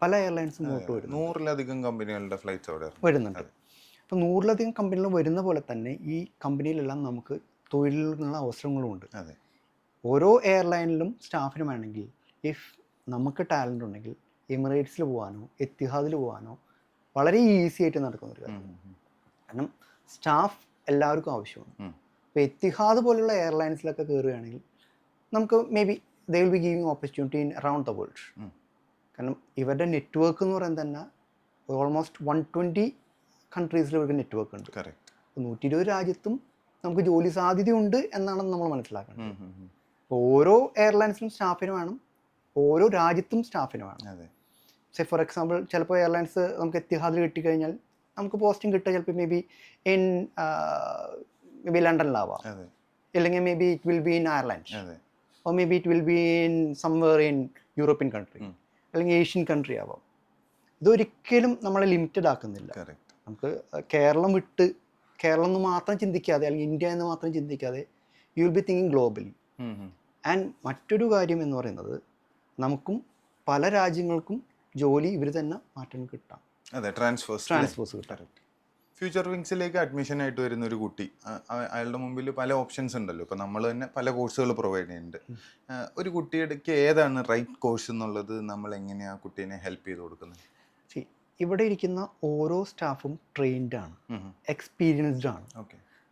പല എയർലൈൻസും ഇങ്ങോട്ട് വരുന്നു. 100-ലധികം കമ്പനികളുടെ ഫ്ലൈറ്റ്സ് അവിടെ വരുന്നുണ്ട്. അപ്പോൾ 100-ലധികം കമ്പനികൾ വരുന്ന പോലെ തന്നെ ഈ കമ്പനിയിലെല്ലാം നമുക്ക് തൊഴിലിനുള്ള അവസരങ്ങളുമുണ്ട്. ഓരോ എയർലൈനിലും സ്റ്റാഫിന് വേണമെങ്കിൽ ഇഫ് നമുക്ക് ടാലൻ്റ് ഉണ്ടെങ്കിൽ എമിറേറ്റ്സിൽ പോകാനോ എത്തിഹാദിൽ പോകാനോ വളരെ ഈസി ആയിട്ട് നടക്കുന്ന ഒരു കാര്യം. കാരണം സ്റ്റാഫ് എല്ലാവർക്കും ആവശ്യമാണ്. ഇപ്പോൾ എത്തിഹാദ് പോലുള്ള എയർലൈൻസിലൊക്കെ കയറുകയാണെങ്കിൽ നമുക്ക് may be they will B giving opportunity in around the world. കാരണം ഇവരുടെ നെറ്റ്വർക്ക് എന്ന് പറയുന്നത് തന്നെ ഓൾമോസ്റ്റ് 120 കൺട്രീസിൽ ഇവർക്ക് നെറ്റ്വർക്ക് ഉണ്ട്. 120 രാജ്യത്തും നമുക്ക് ജോലി സാധ്യതയുണ്ട് എന്നാണ് നമ്മൾ മനസ്സിലാക്കുന്നത്. അപ്പോൾ ഓരോ എയർലൈൻസിലും സ്റ്റാഫിന് വേണം, ഓരോ രാജ്യത്തും സ്റ്റാഫിന് വേണം. സേ ഫോർ എക്സാമ്പിൾ ചിലപ്പോൾ എയർലൈൻസ് നമുക്ക് എത്തിഹാദിൽ കിട്ടിക്കഴിഞ്ഞാൽ നമുക്ക് പോസ്റ്റിംഗ് കിട്ടുക ചിലപ്പോൾ മേ ബി ലണ്ടനിലാവാം, അല്ലെങ്കിൽ may be it will be in Ireland, or may be it will be in somewhere in European country, അല്ലെങ്കിൽ ഏഷ്യൻ കൺട്രി ആവാം. ഇതൊരിക്കലും നമ്മളെ ലിമിറ്റഡ് ആക്കുന്നില്ല. നമുക്ക് കേരളം വിട്ട് കേരളം എന്ന് മാത്രം ചിന്തിക്കാതെ അല്ലെങ്കിൽ ഇന്ത്യ എന്ന് മാത്രം ചിന്തിക്കാതെ you will be thinking globally. And മറ്റൊരു കാര്യം എന്ന് പറയുന്നത് നമുക്കും പല രാജ്യങ്ങൾക്കും ജോലി ഇവർ തന്നെ മാറ്റം കിട്ടാം. ട്രാൻസ്ഫേഴ്സ് കിട്ടാം. ഫ്യൂച്ചർ വിങ്സിലേക്ക് അഡ്മിഷൻ ആയിട്ട് വരുന്ന ഒരു കുട്ടി, അയാളുടെ മുമ്പിൽ പല ഓപ്ഷൻസ് ഉണ്ടല്ലോ. ഇപ്പോൾ നമ്മൾ തന്നെ പല കോഴ്സുകൾ പ്രൊവൈഡ് ചെയ്യുന്നുണ്ട്. ഒരു കുട്ടിയുടെ ഏതാണ് റൈറ്റ് കോഴ്സ് എന്നുള്ളത് നമ്മൾ എങ്ങനെയാണ് ആ കുട്ടീനെ ഹെൽപ്പ് ചെയ്ത് കൊടുക്കുന്നത്? ഇവിടെ ഇരിക്കുന്ന ഓരോ സ്റ്റാഫും ട്രെയിൻഡ് ആണ്, എക്സ്പീരിയൻസ്ഡ് ആണ്.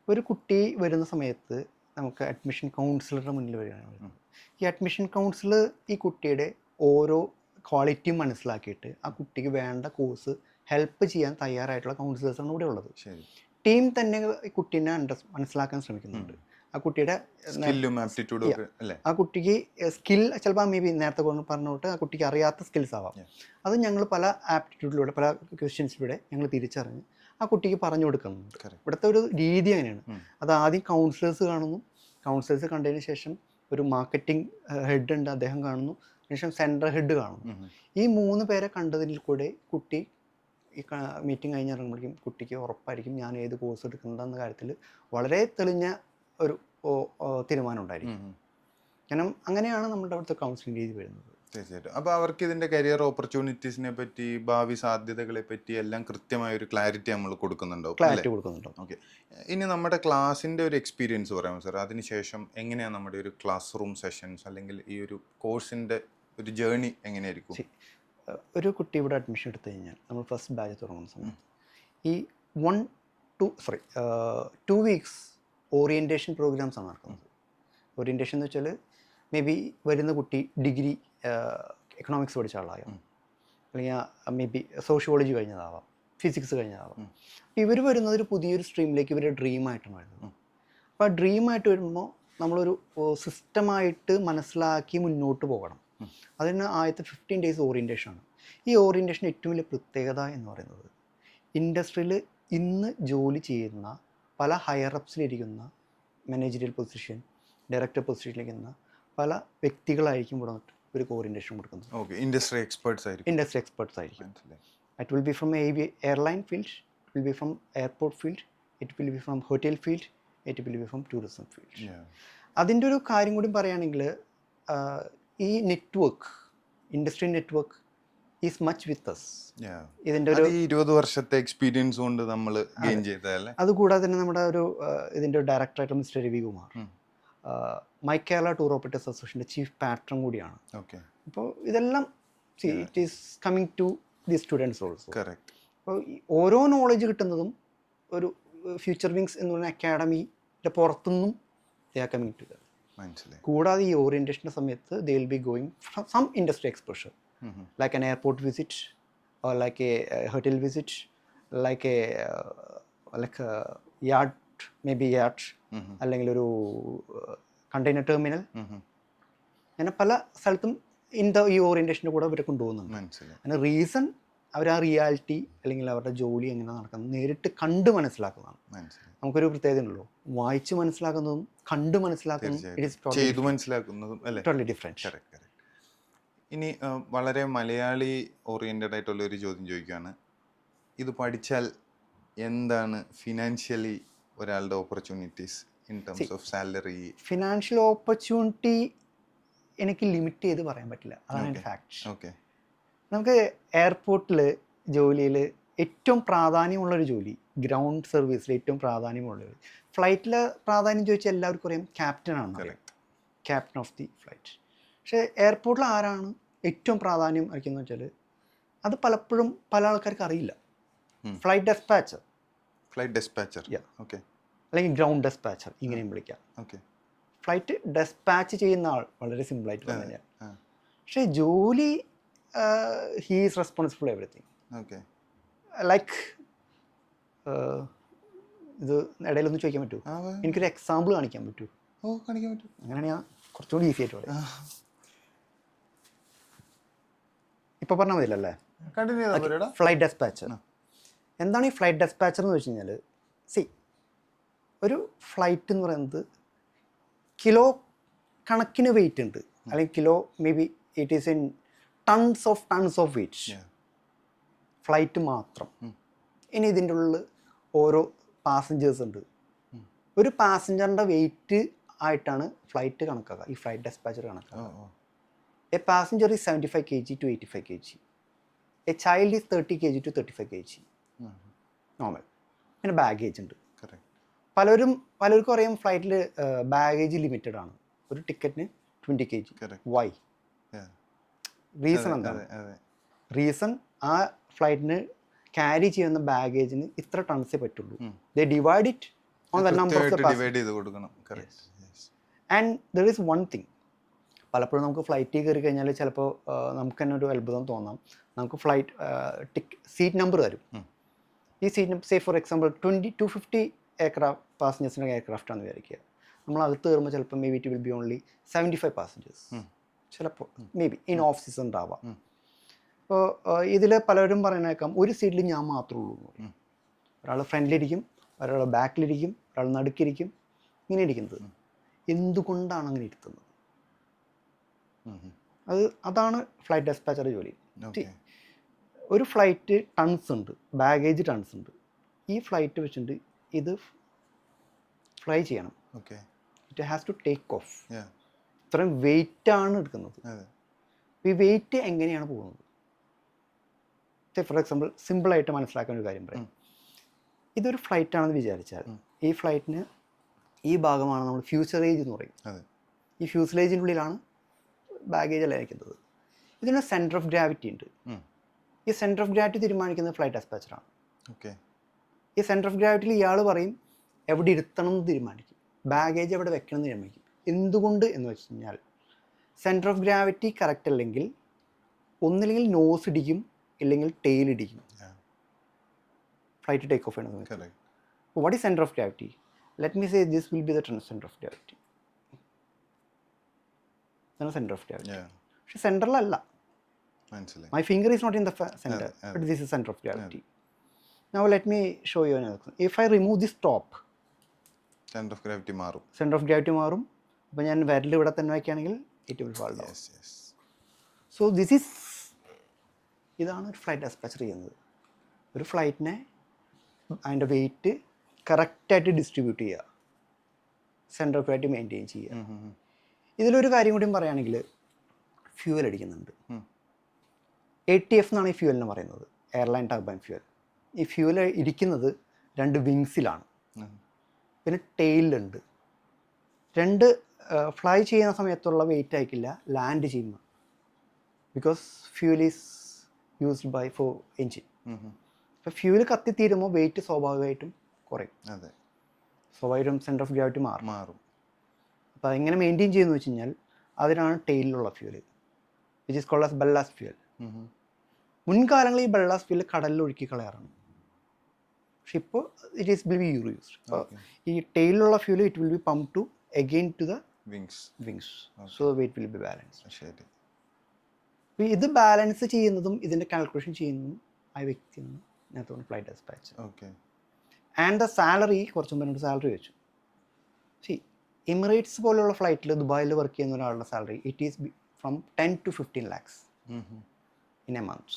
ഒരു കുട്ടി വരുന്ന സമയത്ത് നമുക്ക് അഡ്മിഷൻ കൗൺസിലറുടെ മുന്നിൽ വരികയാണ്. ഈ അഡ്മിഷൻ കൗൺസിലർ ഈ കുട്ടിയുടെ ഓരോ ക്വാളിറ്റിയും മനസ്സിലാക്കിയിട്ട് ആ കുട്ടിക്ക് വേണ്ട കോഴ്സ് ഹെൽപ്പ് ചെയ്യാൻ തയ്യാറായിട്ടുള്ള കൗൺസിലേഴ്സാണ് ഇവിടെ ഉള്ളത്. ടീം തന്നെ ഈ കുട്ടീനെ മനസ്സിലാക്കാൻ ശ്രമിക്കുന്നുണ്ട്. ആ ആ കുട്ടിയുടെ സ്കില്ലും ആപ്റ്റിറ്റ്യൂഡും ഒക്കെ അല്ലേ? ആ കുട്ടിക്ക് സ്കിൽ ചിലപ്പോൾ മേ ബി നേരത്തെ പറഞ്ഞോട്ട് ആ കുട്ടിക്ക് അറിയാത്ത സ്കിൽസ് ആവാം. അത് ഞങ്ങൾ പല ആപ്റ്റിറ്റ്യൂഡിലൂടെ പല ക്വസ്റ്റ്യൻസിലൂടെ ഞങ്ങൾ തിരിച്ചറിഞ്ഞ് ആ കുട്ടിക്ക് പറഞ്ഞു കൊടുക്കുന്നുണ്ട്. ഇവിടുത്തെ ഒരു രീതി അങ്ങനെയാണ്. അത് ആദ്യം കൗൺസിലേഴ്സ് കാണുന്നു, കൗൺസിലേഴ്സ് കണ്ടതിന് ശേഷം ഒരു മാർക്കറ്റിംഗ് ഹെഡ് ഉണ്ട്, അദ്ദേഹം കാണുന്നു, അതിനുശേഷം സെൻട്രൽ ഹെഡ് കാണുന്നു. ഈ 3 പേരെ കണ്ടതിൽ കൂടെ കുട്ടി ഈ മീറ്റിംഗ് കഴിഞ്ഞിറങ്ങുമ്പോഴേക്കും കുട്ടിക്ക് ഉറപ്പായിരിക്കും ഞാൻ ഏത് കോഴ്സ് എടുക്കുന്നതെന്ന കാര്യത്തിൽ വളരെ തെളിഞ്ഞ ഒരു തീരുമാനം ഉണ്ടായിരിക്കും. കാരണം അങ്ങനെയാണ് നമ്മുടെ അവിടുത്തെ കൗൺസിലിംഗ് രീതി വരുന്നത്. തീർച്ചയായിട്ടും. അപ്പോൾ അവർക്ക് ഇതിൻ്റെ കരിയർ ഓപ്പർച്യൂണിറ്റീസിനെ പറ്റി, ഭാവി സാധ്യതകളെ പറ്റി എല്ലാം കൃത്യമായ ഒരു ക്ലാരിറ്റി നമ്മൾ കൊടുക്കുന്നുണ്ടാവും. ക്ലാരിറ്റി കൊടുക്കുന്നുണ്ടോ? ഓക്കെ. ഇനി നമ്മുടെ ക്ലാസ്സിൻ്റെ ഒരു എക്സ്പീരിയൻസ് പറയാമോ സാർ? അതിനുശേഷം എങ്ങനെയാണ് നമ്മുടെ ഒരു ക്ലാസ് റൂം സെഷൻസ് അല്ലെങ്കിൽ ഈ ഒരു കോഴ്സിൻ്റെ ഒരു ജേർണി എങ്ങനെയായിരിക്കും? ഒരു കുട്ടി ഇവിടെ അഡ്മിഷൻ എടുത്തു കഴിഞ്ഞാൽ നമ്മൾ ഫസ്റ്റ് ബാച്ച് തുടങ്ങുന്ന സമയത്ത് ഈ 2 വീക്സ് ഓറിയൻറ്റേഷൻ പ്രോഗ്രാംസ് ആണ് നടക്കുന്നത്. ഓറിയൻറ്റേഷൻ എന്ന് വെച്ചാൽ മേ ബി വരുന്ന കുട്ടി ഡിഗ്രി എക്കണോമിക്സ് പഠിച്ച ആളാകാം, അല്ലെങ്കിൽ മേ ബി സോഷ്യോളജി കഴിഞ്ഞതാവാം, ഫിസിക്സ് കഴിഞ്ഞതാവാം. ഇവർ വരുന്നത് ഒരു പുതിയൊരു സ്ട്രീമിലേക്ക് ഇവരുടെ ഡ്രീമായിട്ടാണ് വരുന്നത്. അപ്പോൾ ആ ഡ്രീമായിട്ട് വരുമ്പോൾ നമ്മളൊരു സിസ്റ്റമായിട്ട് മനസ്സിലാക്കി മുന്നോട്ട് പോകണം. അതിന് ആദ്യത്തെ 15 days ഓറിയൻറ്റേഷനാണ്. ഈ ഓറിയൻറ്റേഷൻ ഏറ്റവും വലിയ പ്രത്യേകത എന്ന് പറയുന്നത് ഇൻഡസ്ട്രിയിൽ ഇന്ന് ജോലി ചെയ്യുന്ന പല ഹയറപ്സിലിരിക്കുന്ന മാനേജറിയൽ പൊസിഷൻ, ഡയറക്ടർ പൊസിഷനിലിരിക്കുന്ന പല വ്യക്തികളായിരിക്കും ഇവിടെ ഒരു ഓറിയൻറ്റേഷൻ കൊടുക്കുന്നത്. ഇൻഡസ്ട്രി എക്സ്പേർട്സ് ആയിരിക്കും. It will be from airline field, it will be from airport field, it will be from hotel field, it will be from tourism field. അതിൻ്റെ ഒരു കാര്യം കൂടി പറയുകയാണെങ്കിൽ ഈ network, industry network is much with us. ഇതിൻ്റെ ഒരു 20 വർഷത്തെ experience കൊണ്ട് നമ്മൾ ഗെയിൻ ചെയ്തതല്ലേ. അതുകൂടാതെ തന്നെ നമ്മുടെ ഒരു ഇതിൻ്റെ ഡയറക്ടറായിട്ടുള്ള mister Ravikumar my Kerala tour operators അസോസിയേഷൻ്റെ ചീഫ് പാട്രൺ കൂടിയാണ്. അപ്പോൾ ഇതെല്ലാം it is coming to the students also. അപ്പോൾ ഓരോ നോളജ് കിട്ടുന്നതും ഒരു ഫ്യൂച്ചർ വിങ്സ് എന്ന് പറയുന്ന അക്കാഡമിയുടെ പുറത്തുനിന്നും they are coming to the. കൂടാതെ ഈ ഓറിയൻറ്റേഷൻ്റെ സമയത്ത് they will be going some industry exposure, like an airport visit or like a hotel visit, like a yacht, maybe yacht, അല്ലെങ്കിൽ ഒരു കണ്ടെയ്നർ ടെർമിനൽ, അങ്ങനെ പല സ്ഥലത്തും ഈ ഓറിയൻറ്റേഷൻ്റെ കൂടെ അവരെ കൊണ്ടുപോകുന്നുണ്ട്. അതിന് റീസൺ അവർ ആ റിയാലിറ്റി അല്ലെങ്കിൽ അവരുടെ ജോലി എങ്ങനെ നടക്കുന്നത് നേരിട്ട് കണ്ട് മനസ്സിലാക്കുന്നതാണ്. നമുക്കൊരു പ്രത്യേകത ഉണ്ടല്ലോ, വായിച്ച് മനസ്സിലാക്കുന്നതും കണ്ട് മനസ്സിലാക്കുന്നതും ടോട്ടലി ഡിഫറെൻറ്റ്. ഇനി വളരെ മലയാളി ഓറിയൻറ്റഡ് ആയിട്ടുള്ള ഒരു ചോദ്യം ചോദിക്കുകയാണ്. ഇത് പഠിച്ചാൽ എന്താണ് ഫിനാൻഷ്യലി ഒരാളുടെ opportunities in terms of salary? Financial opportunity എനിക്ക് ലിമിറ്റ് ചെയ്ത് പറയാൻ പറ്റില്ല, അതാണ് എൻ്റെ ഫാക്ട്. ഓക്കെ. നമുക്ക് എയർപോർട്ടിൽ ജോലിയിൽ ഏറ്റവും പ്രാധാന്യമുള്ളൊരു ജോലി, ഗ്രൗണ്ട് സർവീസിൽ ഏറ്റവും പ്രാധാന്യമുള്ളൊരു, ഫ്ലൈറ്റിൽ പ്രാധാന്യം ചോദിച്ചാൽ എല്ലാവർക്കും അറിയാം ക്യാപ്റ്റനാണ്, ക്യാപ്റ്റൻ ഓഫ് ദി ഫ്ലൈറ്റ്. പക്ഷേ എയർപോർട്ടിൽ ആരാണ് ഏറ്റവും പ്രാധാന്യം അർഹിക്കുന്നത് വെച്ചാൽ അത് പലപ്പോഴും പല ആൾക്കാർക്ക് അറിയില്ല. ഫ്ലൈറ്റ് ഡെസ്പാച്ചർ, അല്ലെങ്കിൽ ഗ്രൗണ്ട് ഡെസ്പാച്ചർ ഇങ്ങനെയും വിളിക്കാം. ഫ്ലൈറ്റ് ഡെസ്പാച്ച് ചെയ്യുന്ന ആൾ വളരെ സിമ്പിളായിട്ട് പറഞ്ഞു കഴിഞ്ഞാൽ, പക്ഷേ ജോലി he is responsible everything. Like ഇത് ഇടയിലൊന്നും ചോദിക്കാൻ പറ്റുമോ? എനിക്കൊരു എക്സാമ്പിൾ കാണിക്കാൻ പറ്റുമോ? അങ്ങനെയാണ് ഞാൻ കുറച്ചുകൂടി ഈസി ആയിട്ട് പറയാം. ഇപ്പോൾ പറഞ്ഞാൽ മതിയല്ലേ? ഫ്ലൈറ്റ് ഡെസ്പാച്ചർ എന്താണ്? ഈ ഫ്ലൈറ്റ് ഡെസ്പാച്ചർ എന്ന് വെച്ച് കഴിഞ്ഞാൽ, ഒരു ഫ്ലൈറ്റ് എന്ന് പറയുന്നത് കിലോ കണക്കിന് വെയിറ്റ് ഉണ്ട്, അല്ലെങ്കിൽ kilo may be it is in tons of wait flight മാത്രം. ഇനി ഇതിൻ്റെ ഉള്ളിൽ ഓരോ പാസഞ്ചേഴ്സ് ഉണ്ട്. ഒരു പാസഞ്ചറിൻ്റെ വെയിറ്റ് ആയിട്ടാണ് ഫ്ലൈറ്റ് കണക്കാക്കുക, ഈ ഫ്ലൈറ്റ് ഡെസ്പാച്ചർ കണക്കാക്കുക. A passenger is 75 kg to 85 kg. A child is 30 kg to 35 kg. Normal. പിന്നെ ബാഗേജ് ഉണ്ട്. പലർക്കും അറിയാം ഫ്ലൈറ്റിൽ ബാഗേജ് ലിമിറ്റഡ് ആണ്. ഒരു ടിക്കറ്റിന് 20 kg. വൈ? റീസൺ എന്താണ്? റീസൺ ആ ഫ്ലൈറ്റിന് ക്യാരി ചെയ്യുന്ന ബാഗേജിന് ഇത്ര ടൺസേ പറ്റുള്ളൂ. They divide it on the number of the passengers. And there is one thing, പലപ്പോഴും നമുക്ക് ഫ്ലൈറ്റിൽ കയറി കഴിഞ്ഞാൽ ചിലപ്പോൾ നമുക്ക് തന്നെ ഒരു അത്ഭുതം തോന്നാം. നമുക്ക് ഫ്ലൈറ്റ് സീറ്റ് നമ്പർ തരും. ഈ seat number say for example 250 aircraft പാസഞ്ചേഴ്സിൻ്റെ എയർക്രാഫ്റ്റാണെന്ന് വിചാരിക്കുക. നമ്മൾ അകത്ത് കയറുമ്പോൾ ചിലപ്പോൾ may be it will be only 75 passengers, ചിലപ്പോൾ may be in off season ഉണ്ടാവാം. അപ്പോൾ ഇതിൽ പലരും പറയുന്നേക്കാം ഒരു സീറ്റിൽ ഞാൻ മാത്രമേ ഉള്ളൂ എന്ന് പറയും. ഒരാൾ ഫ്രണ്ടിലിരിക്കും, ഒരാൾ ബാക്കിലിരിക്കും, ഒരാൾ നടുക്കിരിക്കും, ഇങ്ങനെ ഇരിക്കുന്നത്. എന്തുകൊണ്ടാണ് അങ്ങനെ ഇരുത്തുന്നത്? അതാണ് ഫ്ലൈറ്റ് ഡെസ്പാച്ചറുടെ ജോലി. ഒരു ഫ്ലൈറ്റ് ടൺസ് ഉണ്ട്, ബാഗേജ് ടൺസ് ഉണ്ട്. ഈ ഫ്ലൈറ്റ് വെച്ചിട്ട് ഇത് ഫ്ലൈ ചെയ്യണം. It has to take off. ഇത്രയും വെയിറ്റാണ് എടുക്കുന്നത്. ഈ വെയിറ്റ് എങ്ങനെയാണ് പോകുന്നത്? ഫോർ എക്സാമ്പിൾ സിമ്പിളായിട്ട് മനസ്സിലാക്കാൻ ഒരു കാര്യം പറയാം. ഇതൊരു ഫ്ലൈറ്റ് ആണെന്ന് വിചാരിച്ചാൽ ഈ ഫ്ലൈറ്റിന് ഈ ഭാഗമാണ് നമ്മൾ ഫ്യൂസലേജ് എന്ന് പറയും. ഈ ഫ്യൂസലേജിൻ്റെ ഉള്ളിലാണ് ബാഗേജ് എല്ലാം ഇരിക്കുന്നത്. ഇതിന് സെൻറ്റർ ഓഫ് ഗ്രാവിറ്റി ഉണ്ട്. ഈ സെൻറ്റർ ഓഫ് ഗ്രാവിറ്റി തീരുമാനിക്കുന്നത് ഫ്ലൈറ്റ് ഡെസ്പാച്ചറാണ്. ഈ സെൻറ്റർ ഓഫ് ഗ്രാവിറ്റിയിൽ ഇയാൾ പറയും എവിടെ ഇരുത്തണം എന്ന് തീരുമാനിക്കും, ബാഗേജ് എവിടെ വെക്കണം എന്ന് തീരുമാനിക്കും. എന്തുകൊണ്ട് എന്ന് വെച്ച് കഴിഞ്ഞാൽ സെൻറ്റർ ഓഫ് ഗ്രാവിറ്റി കറക്റ്റ് അല്ലെങ്കിൽ ഒന്നില്ലെങ്കിൽ നോസ് ഇടിക്കും, ഇല്ലെങ്കിൽ ടെയിൽ ഇടിക്കും ഫ്ലൈറ്റ് ടേക്ക് ഓഫ് ചെയ്യുന്ന സമയത്ത്. What is centre of gravity? Let me say this will be the centre of gravity. ഇതാണ് സെൻറ്റർ ഓഫ് ഗ്രാവിറ്റി. പക്ഷെ സെൻറ്ററിലല്ല. My finger is not in the center, but this is center of gravity. Now let me show you another thing. If I remove this top, center of gravity മാറും. Center of gravity മാറും. അപ്പോൾ ഞാൻ വിരൽ ഇവിടെ തന്നെ വയ്ക്കുകയാണെങ്കിൽ it will fall down. So this is, ഇതാണ് ഒരു ഫ്ലൈറ്റ് ഡെസ്പാച്ചർ ചെയ്യുന്നത്. ഒരു ഫ്ലൈറ്റിനെ അതിൻ്റെ വെയിറ്റ് കറക്റ്റായിട്ട് ഡിസ്ട്രിബ്യൂട്ട് ചെയ്യുക, സെൻറ്റർ ഓഫ് ഗ്രാവിറ്റി മെയിൻറ്റെയിൻ ചെയ്യുക. ഇതിലൊരു കാര്യം കൂടിയും പറയുകയാണെങ്കിൽ ഫ്യൂവൽ അടിക്കുന്നുണ്ട്. ATF എന്നാണ് ഈ ഫ്യൂവലിന് പറയുന്നത്, എയർലൈൻ ടർബൈൻ ഫ്യൂവൽ. ഈ ഫ്യൂവൽ ഇരിക്കുന്നത് 2 വിങ്സിലാണ്, പിന്നെ ടെയിലുണ്ട്. 2 ഫ്ലൈ ചെയ്യുന്ന സമയത്തുള്ള വെയിറ്റ് ആയിരിക്കില്ല ലാൻഡ് ചെയ്യുമ്പോൾ, because fuel is used by for engine. അപ്പോൾ ഫ്യൂവൽ കത്തിത്തീരുമ്പോൾ വെയിറ്റ് സ്വാഭാവികമായിട്ടും കുറയും. സ്വാഭാവികം സെൻറ്റർ ഓഫ് ഗ്രാവിറ്റി മാറും. അപ്പോൾ അതെങ്ങനെ മെയിൻറ്റെയിൻ ചെയ്യുന്നു വെച്ച് കഴിഞ്ഞാൽ അതിനാണ് ടെയിലുള്ള fuel, which is called as ballast fuel. മുൻകാലങ്ങളിൽ ഈ ബല്ലാസ്റ്റ് ഫ്യൂവൽ കടലിൽ ഒഴുക്കി കളയാറാണ്. പക്ഷെ ഇപ്പോൾ it is will be used. അപ്പോൾ ഈ ടെയിലുള്ള fuel it will be pump to again to the wings. So weight will be balance. അപ്പോൾ ഇത് ബാലൻസ് ചെയ്യുന്നതും ഇതിൻ്റെ കാൽക്കുലേഷൻ ചെയ്യുന്നതും ആ വ്യക്തിയാണ് ഞാൻ flight despatch. And the salary, കുറച്ച് മുമ്പ് സാലറി വെച്ചു. എമിറേറ്റ്സ് പോലുള്ള ഫ്ലൈറ്റിൽ ദുബായിൽ വർക്ക് ചെയ്യുന്ന ഒരാളുടെ salary it is from 10 to 15 lakhs in a month.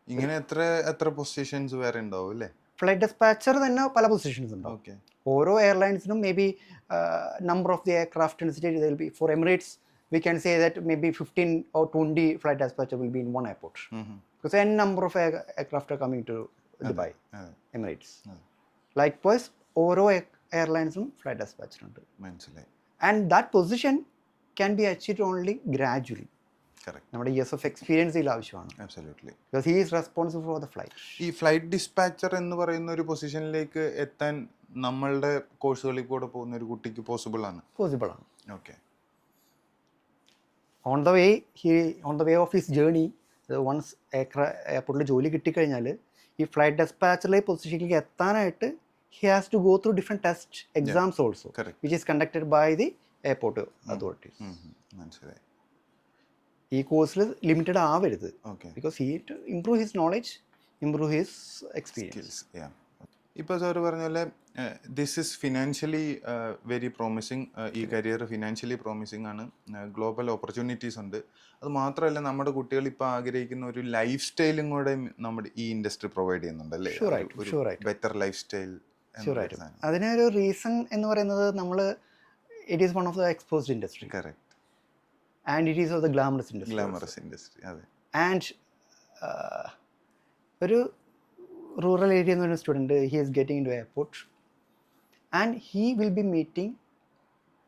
ഇങ്ങനെ എത്ര പൊസിഷൻസ് വേറെ ഉണ്ടാവും അല്ലേ? ഫ്ലൈറ്റ് ഡെസ്പാച്ചർ തന്നെ പല പൊസിഷൻസ് ഉണ്ടാവും. ഓരോ എയർലൈൻസിനും may be number of the aircraft അനുസരിച്ച് for Emirates we can say that maybe 15 or 20 flight dispatcher will be in one airport, because n number of aircraft are coming to Dubai, Emirates. Likewise ഓരോ എയർലൈൻസും flight ഡെസ്പാച്ചർ ഉണ്ട്. മനസ്സിലായി. And that position can be achieved only gradually. നമ്മുടെ years of experience ഇതിൽ ആവശ്യമാണ്. Because he is responsible for the flight. ഈ flight dispatcher എന്ന് പറയുന്ന ഒരു പൊസിഷനിലേക്ക് എത്താൻ നമ്മളുടെ കോഴ്സുകളിൽ കൂടെ പോകുന്ന ഒരു കുട്ടിക്ക് പോസിബിൾ ആണ്. Okay. On the way of his journey, once എയർപോർട്ടിൽ ജോലി കിട്ടിക്കഴിഞ്ഞാൽ ഈ ഫ്ലൈറ്റ് ഡെസ്പാച്ചറിലെ പൊസിഷനിലേക്ക് എത്താനായിട്ട് he has to go through different test exams also, which is conducted by the airport authorities. മനസ്സിലായി. ഈ കോഴ്സിൽ ലിമിറ്റഡ് ആവരുത്, because he to improve his knowledge, improve his experience. ഇപ്പോൾ സാർ പറഞ്ഞ പോലെ this is financially very promising. ഈ career financially promising ആണ്. Global opportunities ഉണ്ട്. അത് മാത്രമല്ല നമ്മുടെ കുട്ടികൾ ഇപ്പോൾ ആഗ്രഹിക്കുന്ന ഒരു ലൈഫ് സ്റ്റൈലും കൂടെ നമ്മുടെ ഈ ഇൻഡസ്ട്രി പ്രൊവൈഡ് ചെയ്യുന്നുണ്ട് അല്ലേ? Better life style. അതിനൊരു റീസൺ എന്ന് പറയുന്നത് നമ്മൾ it is one of the exposed industry. And it is of the glamorous industry. And ഒരു റൂറൽ ഏരിയ എന്നൊരു student he is getting in to airport and he will be meeting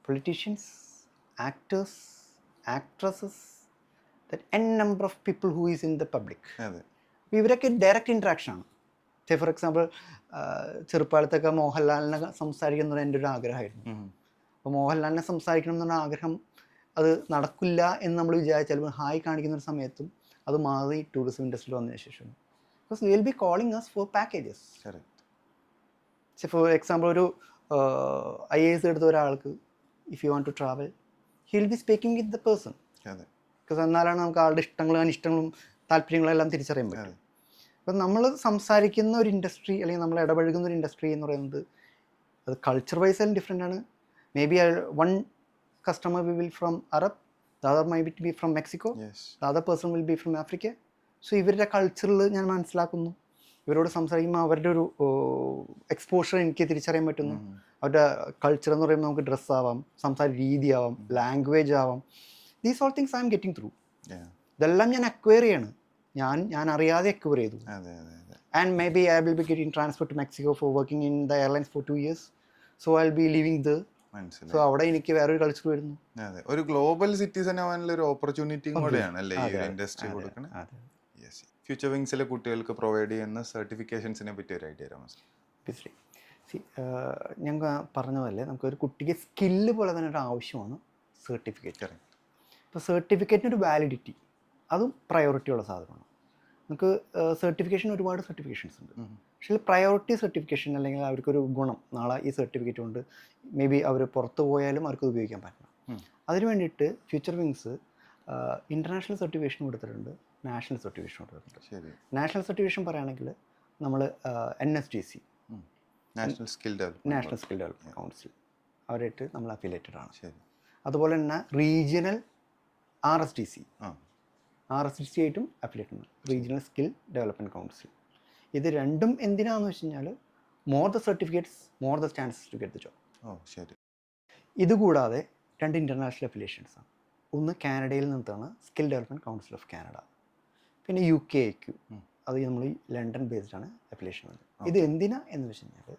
politicians, actors, actresses, that an number of people who is in the public. ഇവരൊക്കെ direct interaction ആണ്. For example ചെറുപ്പകാലത്തൊക്കെ മോഹൻലാലിനെ സംസാരിക്കുന്നത് എൻ്റെ ഒരു ആഗ്രഹമായിരുന്നു. അപ്പോൾ മോഹൻലാലിനെ സംസാരിക്കണം എന്നുള്ള ആഗ്രഹം അത് നടക്കില്ല എന്ന് നമ്മൾ വിചാരിച്ചാൽ ഹായ് കാണിക്കുന്ന ഒരു സമയത്തും അത് മാറി ടൂറിസം ഇൻഡസ്ട്രിയിൽ വന്നതിന് ശേഷം, because will be calling us for packages. For example ഒരു IAS എടുത്ത ഒരാൾക്ക് if you want to travel he will be speaking with the person. അതെ. ബിക്കോസ് എന്നാലാണ് നമുക്ക് ആളുടെ ഇഷ്ടങ്ങളും അനിഷ്ടങ്ങളും താല്പര്യങ്ങളും എല്ലാം തിരിച്ചറിയാൻ പറ്റും. അപ്പം നമ്മൾ സംസാരിക്കുന്ന ഒരു ഇൻഡസ്ട്രി അല്ലെങ്കിൽ നമ്മൾ ഇടപഴകുന്ന ഒരു ഇൻഡസ്ട്രി എന്ന് പറയുന്നത് അത് കൾച്ചർ വൈസ് എല്ലാം ഡിഫറെൻ്റ് ആണ്. May be one customer will from Arab, the other my B from Mexico, the other person will be from Africa. So ഇവരുടെ കൾച്ചറിൽ ഞാൻ മനസ്സിലാക്കുന്നു, ഇവരോട് സംസാരിക്കുമ്പോൾ അവരുടെ ഒരു എക്സ്പോഷർ എനിക്ക് തിരിച്ചറിയാൻ പറ്റുന്നു. അവരുടെ കൾച്ചർ എന്ന് പറയുമ്പോൾ നമുക്ക് ഡ്രസ്സ് ആവാം, സംസാര രീതി ആവാം, ലാംഗ്വേജ് ആവാം. These all things I'm getting through. ഇതെല്ലാം ഞാൻ അക്വയർ ചെയ്യാണ്, ഞാൻ അറിയാതെ അക്വയർ ചെയ്തു. And maybe I will be getting transfer to Mexico for working in the airlines for 2 years. So I will be living the. So അവിടെ എനിക്ക് വേറൊരു culture വരുന്നു. അതെ, ഒരു ഗ്ലോബൽ സിറ്റിസൺ ആവാനുള്ള ഒരു ഓപ്പർച്യൂണിറ്റിയും കൂടെയാണ് അല്ലേ ഈ ഇൻഡസ്ട്രി കൊടുക്കുന്നത്. ഫ്യൂച്ചർ വിങ്സിലെ കുട്ടികൾക്ക് പ്രൊവൈഡ് ചെയ്യുന്ന സർട്ടിഫിക്കേഷൻസിനെ പറ്റി ഒരു ഐഡിയ തരാമോ? ഞങ്ങൾ പറഞ്ഞ പോലെ നമുക്കൊരു കുട്ടിക്ക് സ്കില്ല് പോലെ തന്നെ ഒരു ആവശ്യമാണ് സർട്ടിഫിക്കറ്റ്. ഇപ്പോൾ സർട്ടിഫിക്കറ്റിന് ഒരു വാലിഡിറ്റി, അതും പ്രയോറിറ്റി ഉള്ള സാധനമാണ്. നമുക്ക് സർട്ടിഫിക്കേഷൻ ഒരുപാട് സർട്ടിഫിക്കേഷൻസ് ഉണ്ട്. പക്ഷേ പ്രയോറിറ്റി സർട്ടിഫിക്കേഷൻ അല്ലെങ്കിൽ അവർക്കൊരു ഗുണം, നാളെ ഈ സർട്ടിഫിക്കറ്റ് കൊണ്ട് മേ ബി അവർ പുറത്ത് പോയാലും അവർക്ക് ഉപയോഗിക്കാൻ പറ്റണം. അതിന് വേണ്ടിയിട്ട് ഫ്യൂച്ചർ വിങ്സ് ഇൻ്റർനാഷണൽ സർട്ടിഫിക്കേഷൻ കൊടുത്തിട്ടുണ്ട്, നാഷണൽ സർട്ടിഫിക്കേഷൻ കൊടുത്തിട്ടുണ്ട്. നാഷണൽ സർട്ടിഫിക്കേഷൻ പറയുകയാണെങ്കിൽ നമ്മൾ NSDC, national skill development council, അവരായിട്ട് നമ്മൾ അഫിലിയേറ്റഡ് ആണ്. അതുപോലെ തന്നെ റീജിയണൽ RSDC ആയിട്ടും അഫിലിയേറ്റഡ് ആണ്, റീജിയണൽ സ്കിൽ ഡെവലപ്മെൻറ്റ് കൗൺസിൽ. ഇത് രണ്ടും എന്തിനാണെന്ന് വെച്ച് കഴിഞ്ഞാൽ more the certificates more the chances to get the job. ഇതുകൂടാതെ 2 ഇൻ്റർനാഷണൽ അഫിലിയേഷൻസാണ്. ഒന്ന് കാനഡയിൽ നിന്നാണ് skill development council of Canada, പിന്നെ UKAQ, അത് നമ്മൾ ലണ്ടൻ ബേസ്ഡാണ് അഫിലിയേഷൻ. ഇത് എന്തിനാ എന്ന് വെച്ച് കഴിഞ്ഞാൽ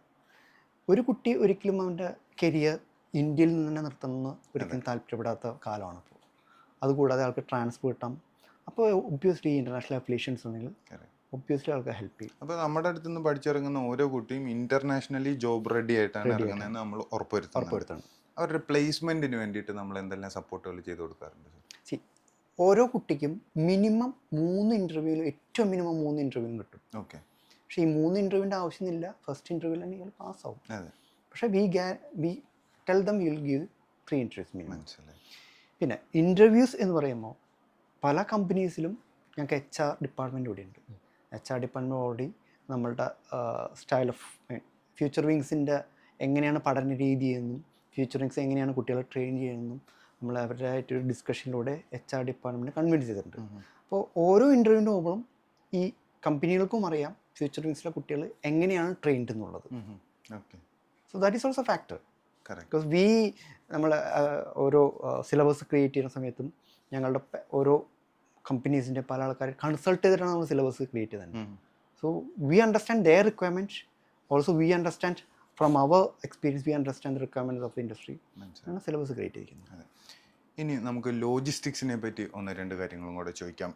ഒരു കുട്ടി ഒരിക്കലും അവൻ്റെ കരിയർ ഇന്ത്യയിൽ നിന്ന് തന്നെ നിർത്തുന്ന ഒരിക്കലും താല്പര്യപ്പെടാത്ത കാലമാണ് ഇപ്പോൾ. അതുകൂടാതെ ആൾക്ക് ട്രാൻസ്ഫർ കിട്ടാം. അപ്പോൾ ഒബ്വിയസ്ലി ഇൻ്റർനാഷണൽ അഫിലിയേഷൻസ് ഉണ്ടെങ്കിൽ ഒബ്വിയസ്ലി ആൾക്ക് ഹെൽപ്പ് ചെയ്യും. അപ്പോൾ നമ്മുടെ അടുത്ത് നിന്ന് പഠിച്ചിറങ്ങുന്ന ഓരോ കുട്ടിയും ഇന്റർനാഷണലി ജോബ് റെഡി ആയിട്ടാണ് ഇറങ്ങുന്നതെന്ന് നമ്മൾ ഉറപ്പുവരുത്തണം. അവരുടെ പ്ലേസ്മെന്റിന് വേണ്ടിയിട്ട് നമ്മൾ എന്തെല്ലാം സപ്പോർട്ടുകൾ ചെയ്ത് കൊടുക്കാറുണ്ട്? ഓരോ കുട്ടിക്കും മിനിമം 3 ഇൻ്റർവ്യൂവിലും, ഏറ്റവും മിനിമം 3 ഇൻ്റർവ്യൂവിലും കിട്ടും. ഓക്കെ. പക്ഷേ ഈ 3 ഇൻ്റർവ്യൂവിൻ്റെ ആവശ്യമില്ല, ഫസ്റ്റ് ഇൻ്റർവ്യൂവിൽ തന്നെ ഇയാൾ പാസ്സാവും. പക്ഷേ V tell them will give 3 interviews minimum. പിന്നെ ഇൻ്റർവ്യൂസ് എന്ന് പറയുമ്പോൾ പല കമ്പനീസിലും ഞങ്ങൾക്ക് HR ഡിപ്പാർട്ട്മെൻറ്റ് കൂടി ഉണ്ട്. HR ഡിപ്പാർട്ട്മെൻറ്റ് ഓൾറെഡി നമ്മളുടെ സ്റ്റൈൽ ഓഫ് ഫ്യൂച്ചർ വിങ്സിൻ്റെ എങ്ങനെയാണ് പഠന രീതി എന്നും ഫ്യൂച്ചർ വിങ്സ് എങ്ങനെയാണ് കുട്ടികളെ ട്രെയിൻ ചെയ്യുന്നതെന്നും നമ്മൾ അവരുടെ ആയിട്ടൊരു ഡിസ്കഷനിലൂടെ HR ഡിപ്പാർട്ട്മെൻറ്റ് കൺവിൻസ് ചെയ്തിട്ടുണ്ട്. അപ്പോൾ ഓരോ ഇൻ്റർവ്യൂവിൻ്റെ മുമ്പും ഈ കമ്പനികൾക്കും അറിയാം ഫ്യൂച്ചർ വിങ്സിലെ കുട്ടികൾ എങ്ങനെയാണ് ട്രെയിൻഡ് എന്നുള്ളത്. So that is also factor. Because നമ്മൾ ഓരോ സിലബസ് ക്രിയേറ്റ് ചെയ്യുന്ന സമയത്തും ഞങ്ങളുടെ ഓരോ കമ്പനീസിൻ്റെ പല ആൾക്കാരെ കൺസൾട്ട് ചെയ്തിട്ടാണ് നമ്മൾ സിലബസ് ക്രിയേറ്റ് ചെയ്തത്. So we understand their requirement, also we understand from our experience we understand the requirements of the industry ആണ് സിലബസ് ക്രിയേറ്റ് ചെയ്തിരിക്കുന്നത്. ഇനി നമുക്ക് ലോജിസ്റ്റിക്സിനെ പറ്റി 1-2 കാര്യങ്ങളും കൂടെ ചോദിക്കാം.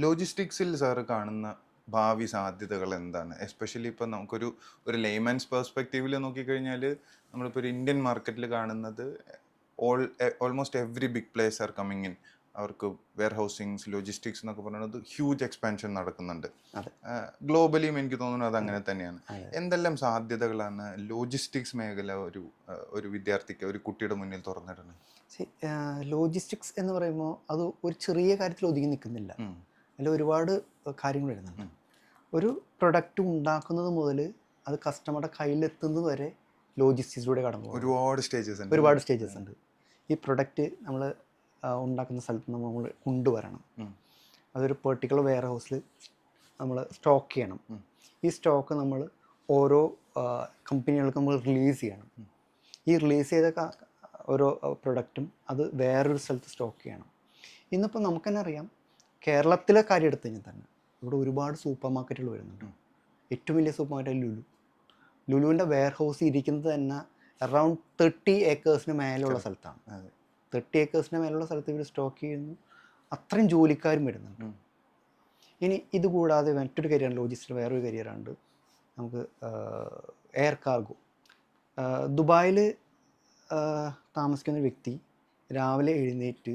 ലോജിസ്റ്റിക്സിൽ സാറ് കാണുന്ന ഭാവി സാധ്യതകൾ എന്താണ്? എസ്പെഷ്യലി ഇപ്പം നമുക്കൊരു ലേമൻസ് പെർസ്പെക്റ്റീവിൽ നോക്കിക്കഴിഞ്ഞാൽ നമ്മളിപ്പോൾ ഒരു ഇന്ത്യൻ മാർക്കറ്റിൽ കാണുന്നത് almost every big players are coming in. അവർക്ക് വെയർ ഹൗസിങ്സ്, ലോജിസ്റ്റിക്സ് എന്നൊക്കെ പറയുന്നത് ഹ്യൂജ് എക്സ്പാൻഷൻ നടക്കുന്നുണ്ട്. ഗ്ലോബലിയും എനിക്ക് തോന്നുന്നു അത് അങ്ങനെ തന്നെയാണ്. എന്തെല്ലാം സാധ്യതകളാണ് ലോജിസ്റ്റിക്സ് മേഖല ഒരു വിദ്യാർത്ഥിക്ക്, ഒരു കുട്ടിയുടെ മുന്നിൽ തുറന്നിടുന്നത്? ലോജിസ്റ്റിക്സ് എന്ന് പറയുമ്പോൾ അത് ഒരു ചെറിയ കാര്യത്തിൽ ഒതുങ്ങി നിൽക്കുന്നില്ല, അതിൽ ഒരുപാട് കാര്യങ്ങൾ വരുന്നുണ്ട്. ഒരു പ്രൊഡക്റ്റ് ഉണ്ടാക്കുന്നത് മുതൽ അത് കസ്റ്റമറുടെ കയ്യിലെത്തുന്നത് വരെ ലോജിസ്റ്റിക്സിലൂടെ കടന്നു പോകും. ഒരുപാട് സ്റ്റേജസ് ഉണ്ട്. ഈ പ്രൊഡക്റ്റ് നമ്മൾ ഉണ്ടാക്കുന്ന സ്ഥലത്ത് നമ്മൾ കൊണ്ടുവരണം, അതൊരു പെർട്ടിക്കുലർ വെയർ ഹൗസിൽ നമ്മൾ സ്റ്റോക്ക് ചെയ്യണം. ഈ സ്റ്റോക്ക് നമ്മൾ ഓരോ കമ്പനികൾക്ക് നമ്മൾ റിലീസ് ചെയ്യണം. ഈ റിലീസ് ചെയ്ത ഓരോ പ്രൊഡക്റ്റും അത് വേറൊരു സ്ഥലത്ത് സ്റ്റോക്ക് ചെയ്യണം. ഇന്നിപ്പോൾ നമുക്ക് തന്നെ അറിയാം, കേരളത്തിലെ കാര്യം എടുത്തു കഴിഞ്ഞാൽ തന്നെ ഇവിടെ ഒരുപാട് സൂപ്പർ മാർക്കറ്റുകൾ വരുന്നുണ്ട്. ഏറ്റവും വലിയ സൂപ്പർ മാർക്കറ്റ് ലുലുവിൻ്റെ വെയർ ഹൗസ് ഇരിക്കുന്നത് തന്നെ അറൗണ്ട് 30 ഏക്കേഴ്സിന് മേലുള്ള സ്ഥലത്താണ്. 30 ഏക്കേഴ്സിന് മേലുള്ള സ്ഥലത്ത് ഇവർ സ്റ്റോക്ക് ചെയ്യുന്നു. അത്രയും ജോലിക്കാരും വരുന്നുണ്ട്. ഇനി ഇതുകൂടാതെ മറ്റൊരു കരിയറാണ് ലോജിസ്റ്റിക്സിൽ, വേറൊരു കരിയറാണ് നമുക്ക് എയർ കാർഗോ. ദുബായിൽ താമസിക്കുന്ന വ്യക്തി രാവിലെ എഴുന്നേറ്റ്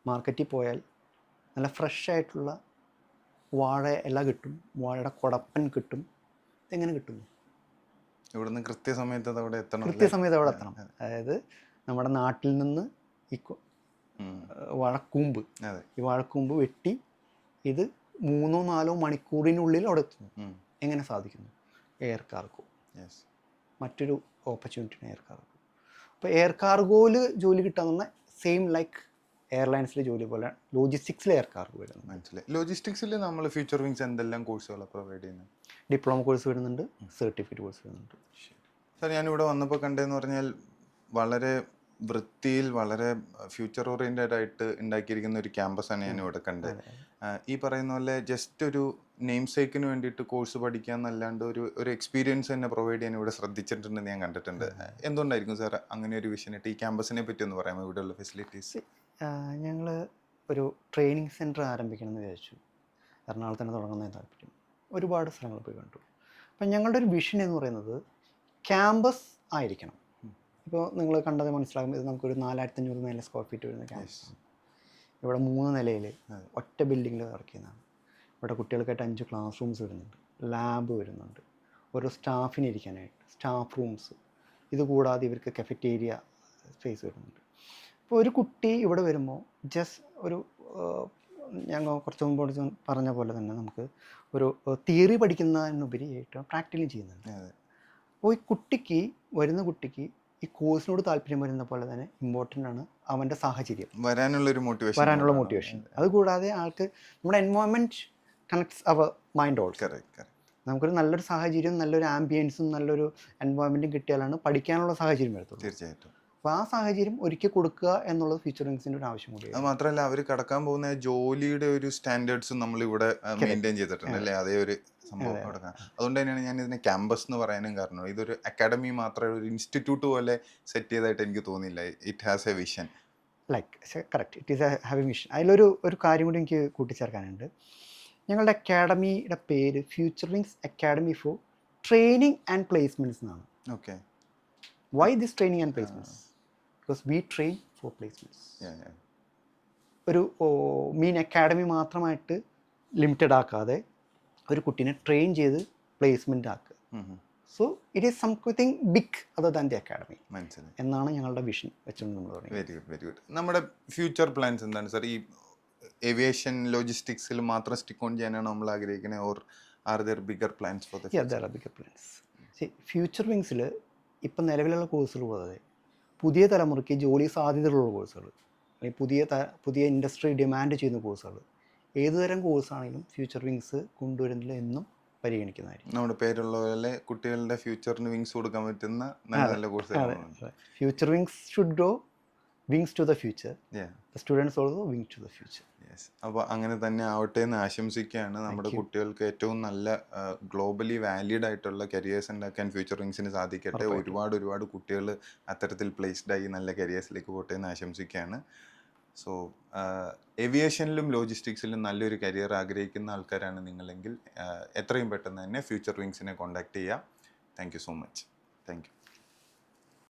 മാർക്കറ്റിൽ പോയാൽ നല്ല ഫ്രഷ് ആയിട്ടുള്ള വാഴ ഇല കിട്ടും, വാഴയുടെ കുടപ്പൻ കിട്ടും. ഇതെങ്ങനെ കിട്ടുന്നു? ഇവിടുന്ന് കൃത്യസമയത്ത് അത് അവിടെ എത്തണം അല്ലേ? കൃത്യസമയത്ത് അവിടെ എത്തണം. അതായത് നമ്മുടെ നാട്ടിൽ നിന്ന് ഈ വാഴക്കൂമ്പ്, അതെ. ഈ വാഴക്കൂമ്പ് വെട്ടി ഇത് 3-4 മണിക്കൂറിനുള്ളിൽ അവിടെ എത്തുന്നു. എങ്ങനെ സാധിക്കുന്നു? Air cargo. മറ്റൊരു ഓപ്പർച്യൂണിറ്റിയാണ് എയർ കാർഗോ. അപ്പോൾ എയർ കാർഗോയിൽ ജോലി കിട്ടാമെന്ന സെയിം ലൈക്ക് എയർലൈൻസിലെ ജോലി പോലെ ലോജിസ്റ്റിക്സിൽ എയർ കാർഗോ വരുന്നത്. മനസ്സിലായി. ലോജിസ്റ്റിക്സിൽ നമ്മൾ ഫ്യൂച്ചർ വിങ്സ് എന്തെല്ലാം കോഴ്സുകളാണ് പ്രൊവൈഡ് ചെയ്യുന്നത്? ഡിപ്ലോമ കോഴ്സ് വരുന്നുണ്ട്, സർട്ടിഫിക്കറ്റ് കോഴ്സ് വരുന്നുണ്ട്. സാർ, ഞാനിവിടെ വന്നപ്പോൾ കണ്ടതെന്ന് പറഞ്ഞാൽ വളരെ വൃത്തിയിൽ വളരെ ഫ്യൂച്ചർ ഓറിയൻറ്റഡ് ആയിട്ട് ഉണ്ടാക്കിയിരിക്കുന്ന ഒരു ക്യാമ്പസാണ് ഞാൻ ഇവിടെ കണ്ടത്. ഈ പറയുന്ന പോലെ ജസ്റ്റ് ഒരു നെയിം സേക്കിന് വേണ്ടിയിട്ട് കോഴ്സ് പഠിക്കാന്നല്ലാണ്ട് ഒരു എക്സ്പീരിയൻസ് തന്നെ പ്രൊവൈഡ് ചെയ്യാൻ ഇവിടെ ശ്രദ്ധിച്ചിട്ടുണ്ടെന്ന് ഞാൻ കണ്ടിട്ടുണ്ട്. എന്തുകൊണ്ടായിരിക്കും സാർ അങ്ങനെ ഒരു വിഷനായിട്ട്? ഈ ക്യാമ്പസിനെ പറ്റി ഒന്ന് പറയാമോ, ഇവിടെയുള്ള ഫെസിലിറ്റീസ്? ഞങ്ങൾ ഒരു ട്രെയിനിങ് സെൻറ്റർ ആരംഭിക്കണമെന്ന് വിചാരിച്ചു. എറണാകുളത്ത് തന്നെ തുടങ്ങുന്നതിന് താല്പര്യം. ഒരുപാട് സ്ഥലങ്ങൾ പോയി കണ്ടു. അപ്പം ഞങ്ങളുടെ ഒരു വിഷൻ എന്ന് പറയുന്നത് ക്യാമ്പസ് ആയിരിക്കണം. ഇപ്പോൾ നിങ്ങൾ കണ്ടത് മനസ്സിലാകും, ഇത് നമുക്കൊരു 4500 മേലെ സ്ക്വയർ ഫീറ്റ് വരുന്ന ക്യാമ്പസാണ്. ഇവിടെ 3 നിലയിൽ ഒറ്റ ബിൽഡിങ്ങിൽ വർക്ക് ചെയ്യുന്നതാണ്. ഇവിടെ കുട്ടികൾക്കായിട്ട് 5 ക്ലാസ് റൂംസ് വരുന്നുണ്ട്, ലാബ് വരുന്നുണ്ട്, ഓരോ സ്റ്റാഫിന് ഇരിക്കാനായിട്ട് സ്റ്റാഫ് റൂംസ്, ഇതുകൂടാതെ ഇവർക്ക് കഫറ്റേരിയ സ്പേസ് വരുന്നുണ്ട്. അപ്പോൾ ഒരു കുട്ടി ഇവിടെ വരുമ്പോൾ ജസ്റ്റ് ഒരു ഞങ്ങൾ കുറച്ച് മുമ്പോട്ട് പറഞ്ഞ പോലെ തന്നെ നമുക്ക് ഒരു തിയറി പഠിക്കുന്നതിനുപരിയായിട്ട് പ്രാക്ടിക്കലും ചെയ്യുന്നുണ്ട്. അപ്പോൾ ഈ കുട്ടിക്ക് വരുന്ന കുട്ടിക്ക് ഈ കോഴ്സിനോട് താല്പര്യം വരുന്ന പോലെ തന്നെ ഇമ്പോർട്ടൻ്റ് ആണ് അവൻ്റെ സാഹചര്യം, വരാനുള്ള മോട്ടിവേഷൻ. അതുകൂടാതെ ആൾക്ക് നമ്മുടെ environment connects our mind also. നമുക്കൊരു നല്ലൊരു സാഹചര്യം, നല്ലൊരു ആംബിയൻസും നല്ലൊരു എൻവയോൺമെൻറ്റും കിട്ടിയാലാണ് പഠിക്കാനുള്ള സാഹചര്യം വരത്തുള്ളൂ. തീർച്ചയായിട്ടും. അപ്പോൾ ആ സാഹചര്യം ഒരുക്കി കൊടുക്കുക എന്നുള്ളത് ഫ്യൂച്ചർ വിങ്സിൻ്റെ ഒരു ആവശ്യം കൂടിയാണ്. അത് മാത്രമല്ല, അവർ കടക്കാൻ പോകുന്ന ജോലിയുടെ ഒരു സ്റ്റാൻഡേർഡ്സും നമ്മൾ ഇവിടെ മെയിൻറ്റെയിൻ ചെയ്തിട്ടുണ്ട് അല്ലേ? അതേ ഒരു സംഭവം കൊടുക്കാൻ. അതുകൊണ്ട് തന്നെയാണ് ഞാൻ ഇതിനെ ക്യാമ്പസ് എന്ന് പറയാനും കാരണം. ഇതൊരു അക്കാഡമി മാത്രമേ, ഒരു ഇൻസ്റ്റിറ്റ്യൂട്ട് പോലെ സെറ്റ് ചെയ്തതായിട്ട് എനിക്ക് തോന്നിയില്ല. It has a vision. Like correct, it is a having vision. ഒരു കാര്യം കൂടി എനിക്ക് കൂട്ടിച്ചേർക്കാനുണ്ട്. ഞങ്ങളുടെ അക്കാഡമിയുടെ പേര് future wings academy for training and placements എന്നാണ്. Okay. Why this training and placements? Because we train for placements. ഒരു മീൻ അക്കാഡമി മാത്രമായിട്ട് ലിമിറ്റഡ് ആക്കാതെ ഒരു കുട്ടീനെ ട്രെയിൻ ചെയ്ത് പ്ലേസ്മെൻ്റ് ആക്കുക. So it is something big other than the academy എന്നാണ് ഞങ്ങളുടെ വിഷൻ വെച്ചുകൊണ്ട് നമ്മൾ പറയുന്നത്. Very good, very good. നമ്മുടെ ഫ്യൂച്ചർ പ്ലാൻസ് എന്താണ് സാർ? ഈ ഏവിയേഷൻ ലോജിസ്റ്റിക്സിൽ മാത്രം സ്റ്റിക്ക് ഓൺ ചെയ്യാനാണ് നമ്മൾ ആഗ്രഹിക്കുന്നത്, or are there bigger plans for the future? There are bigger plans. Future വിങ്സിൽ ഇപ്പം നിലവിലുള്ള കോഴ്സുകൾ പോലെ പുതിയ തലമുറയ്ക്ക് ജോലി സാധ്യതകളുള്ള കോഴ്സുകൾ, അല്ലെങ്കിൽ പുതിയ ഇൻഡസ്ട്രി ഡിമാൻഡ് ചെയ്യുന്ന കോഴ്സുകൾ, ഏതുതരം കോഴ്സാണെങ്കിലും ഫ്യൂച്ചർ വിങ്സ് കൊണ്ടുവരുന്നില്ല എന്നും പരിഗണിക്കുന്നതായിരിക്കും. നമ്മുടെ പേരുള്ള പോലെ കുട്ടികളുടെ ഫ്യൂച്ചറിന് വിങ്സ് കൊടുക്കാൻ പറ്റുന്ന നല്ല നല്ല കോഴ്സുകൾ. Future wings should grow wings to the future, students also wings to the future. അപ്പോൾ അങ്ങനെ തന്നെ ആവട്ടെ എന്ന് ആശംസിക്കുകയാണ്. നമ്മുടെ കുട്ടികൾക്ക് ഏറ്റവും നല്ല ഗ്ലോബലി വാലിഡ് ആയിട്ടുള്ള കരിയേഴ്സ് ഉണ്ടാക്കാൻ ഫ്യൂച്ചർ വിങ്സിന് സാധിക്കട്ടെ. ഒരുപാട് കുട്ടികൾ അത്തരത്തിൽ പ്ലേസ്ഡ് ആയി നല്ല കരിയേഴ്സിലേക്ക് പോട്ടെ എന്ന് ആശംസിക്കുകയാണ്. സോ ഏവിയേഷനിലും ലോജിസ്റ്റിക്സിലും നല്ലൊരു കരിയർ ആഗ്രഹിക്കുന്ന ആൾക്കാരാണ് നിങ്ങളെങ്കിൽ എത്രയും പെട്ടെന്ന് തന്നെ ഫ്യൂച്ചർ വിങ്സിനെ കോൺടാക്ട് ചെയ്യുക. Thank you so much. Thank you.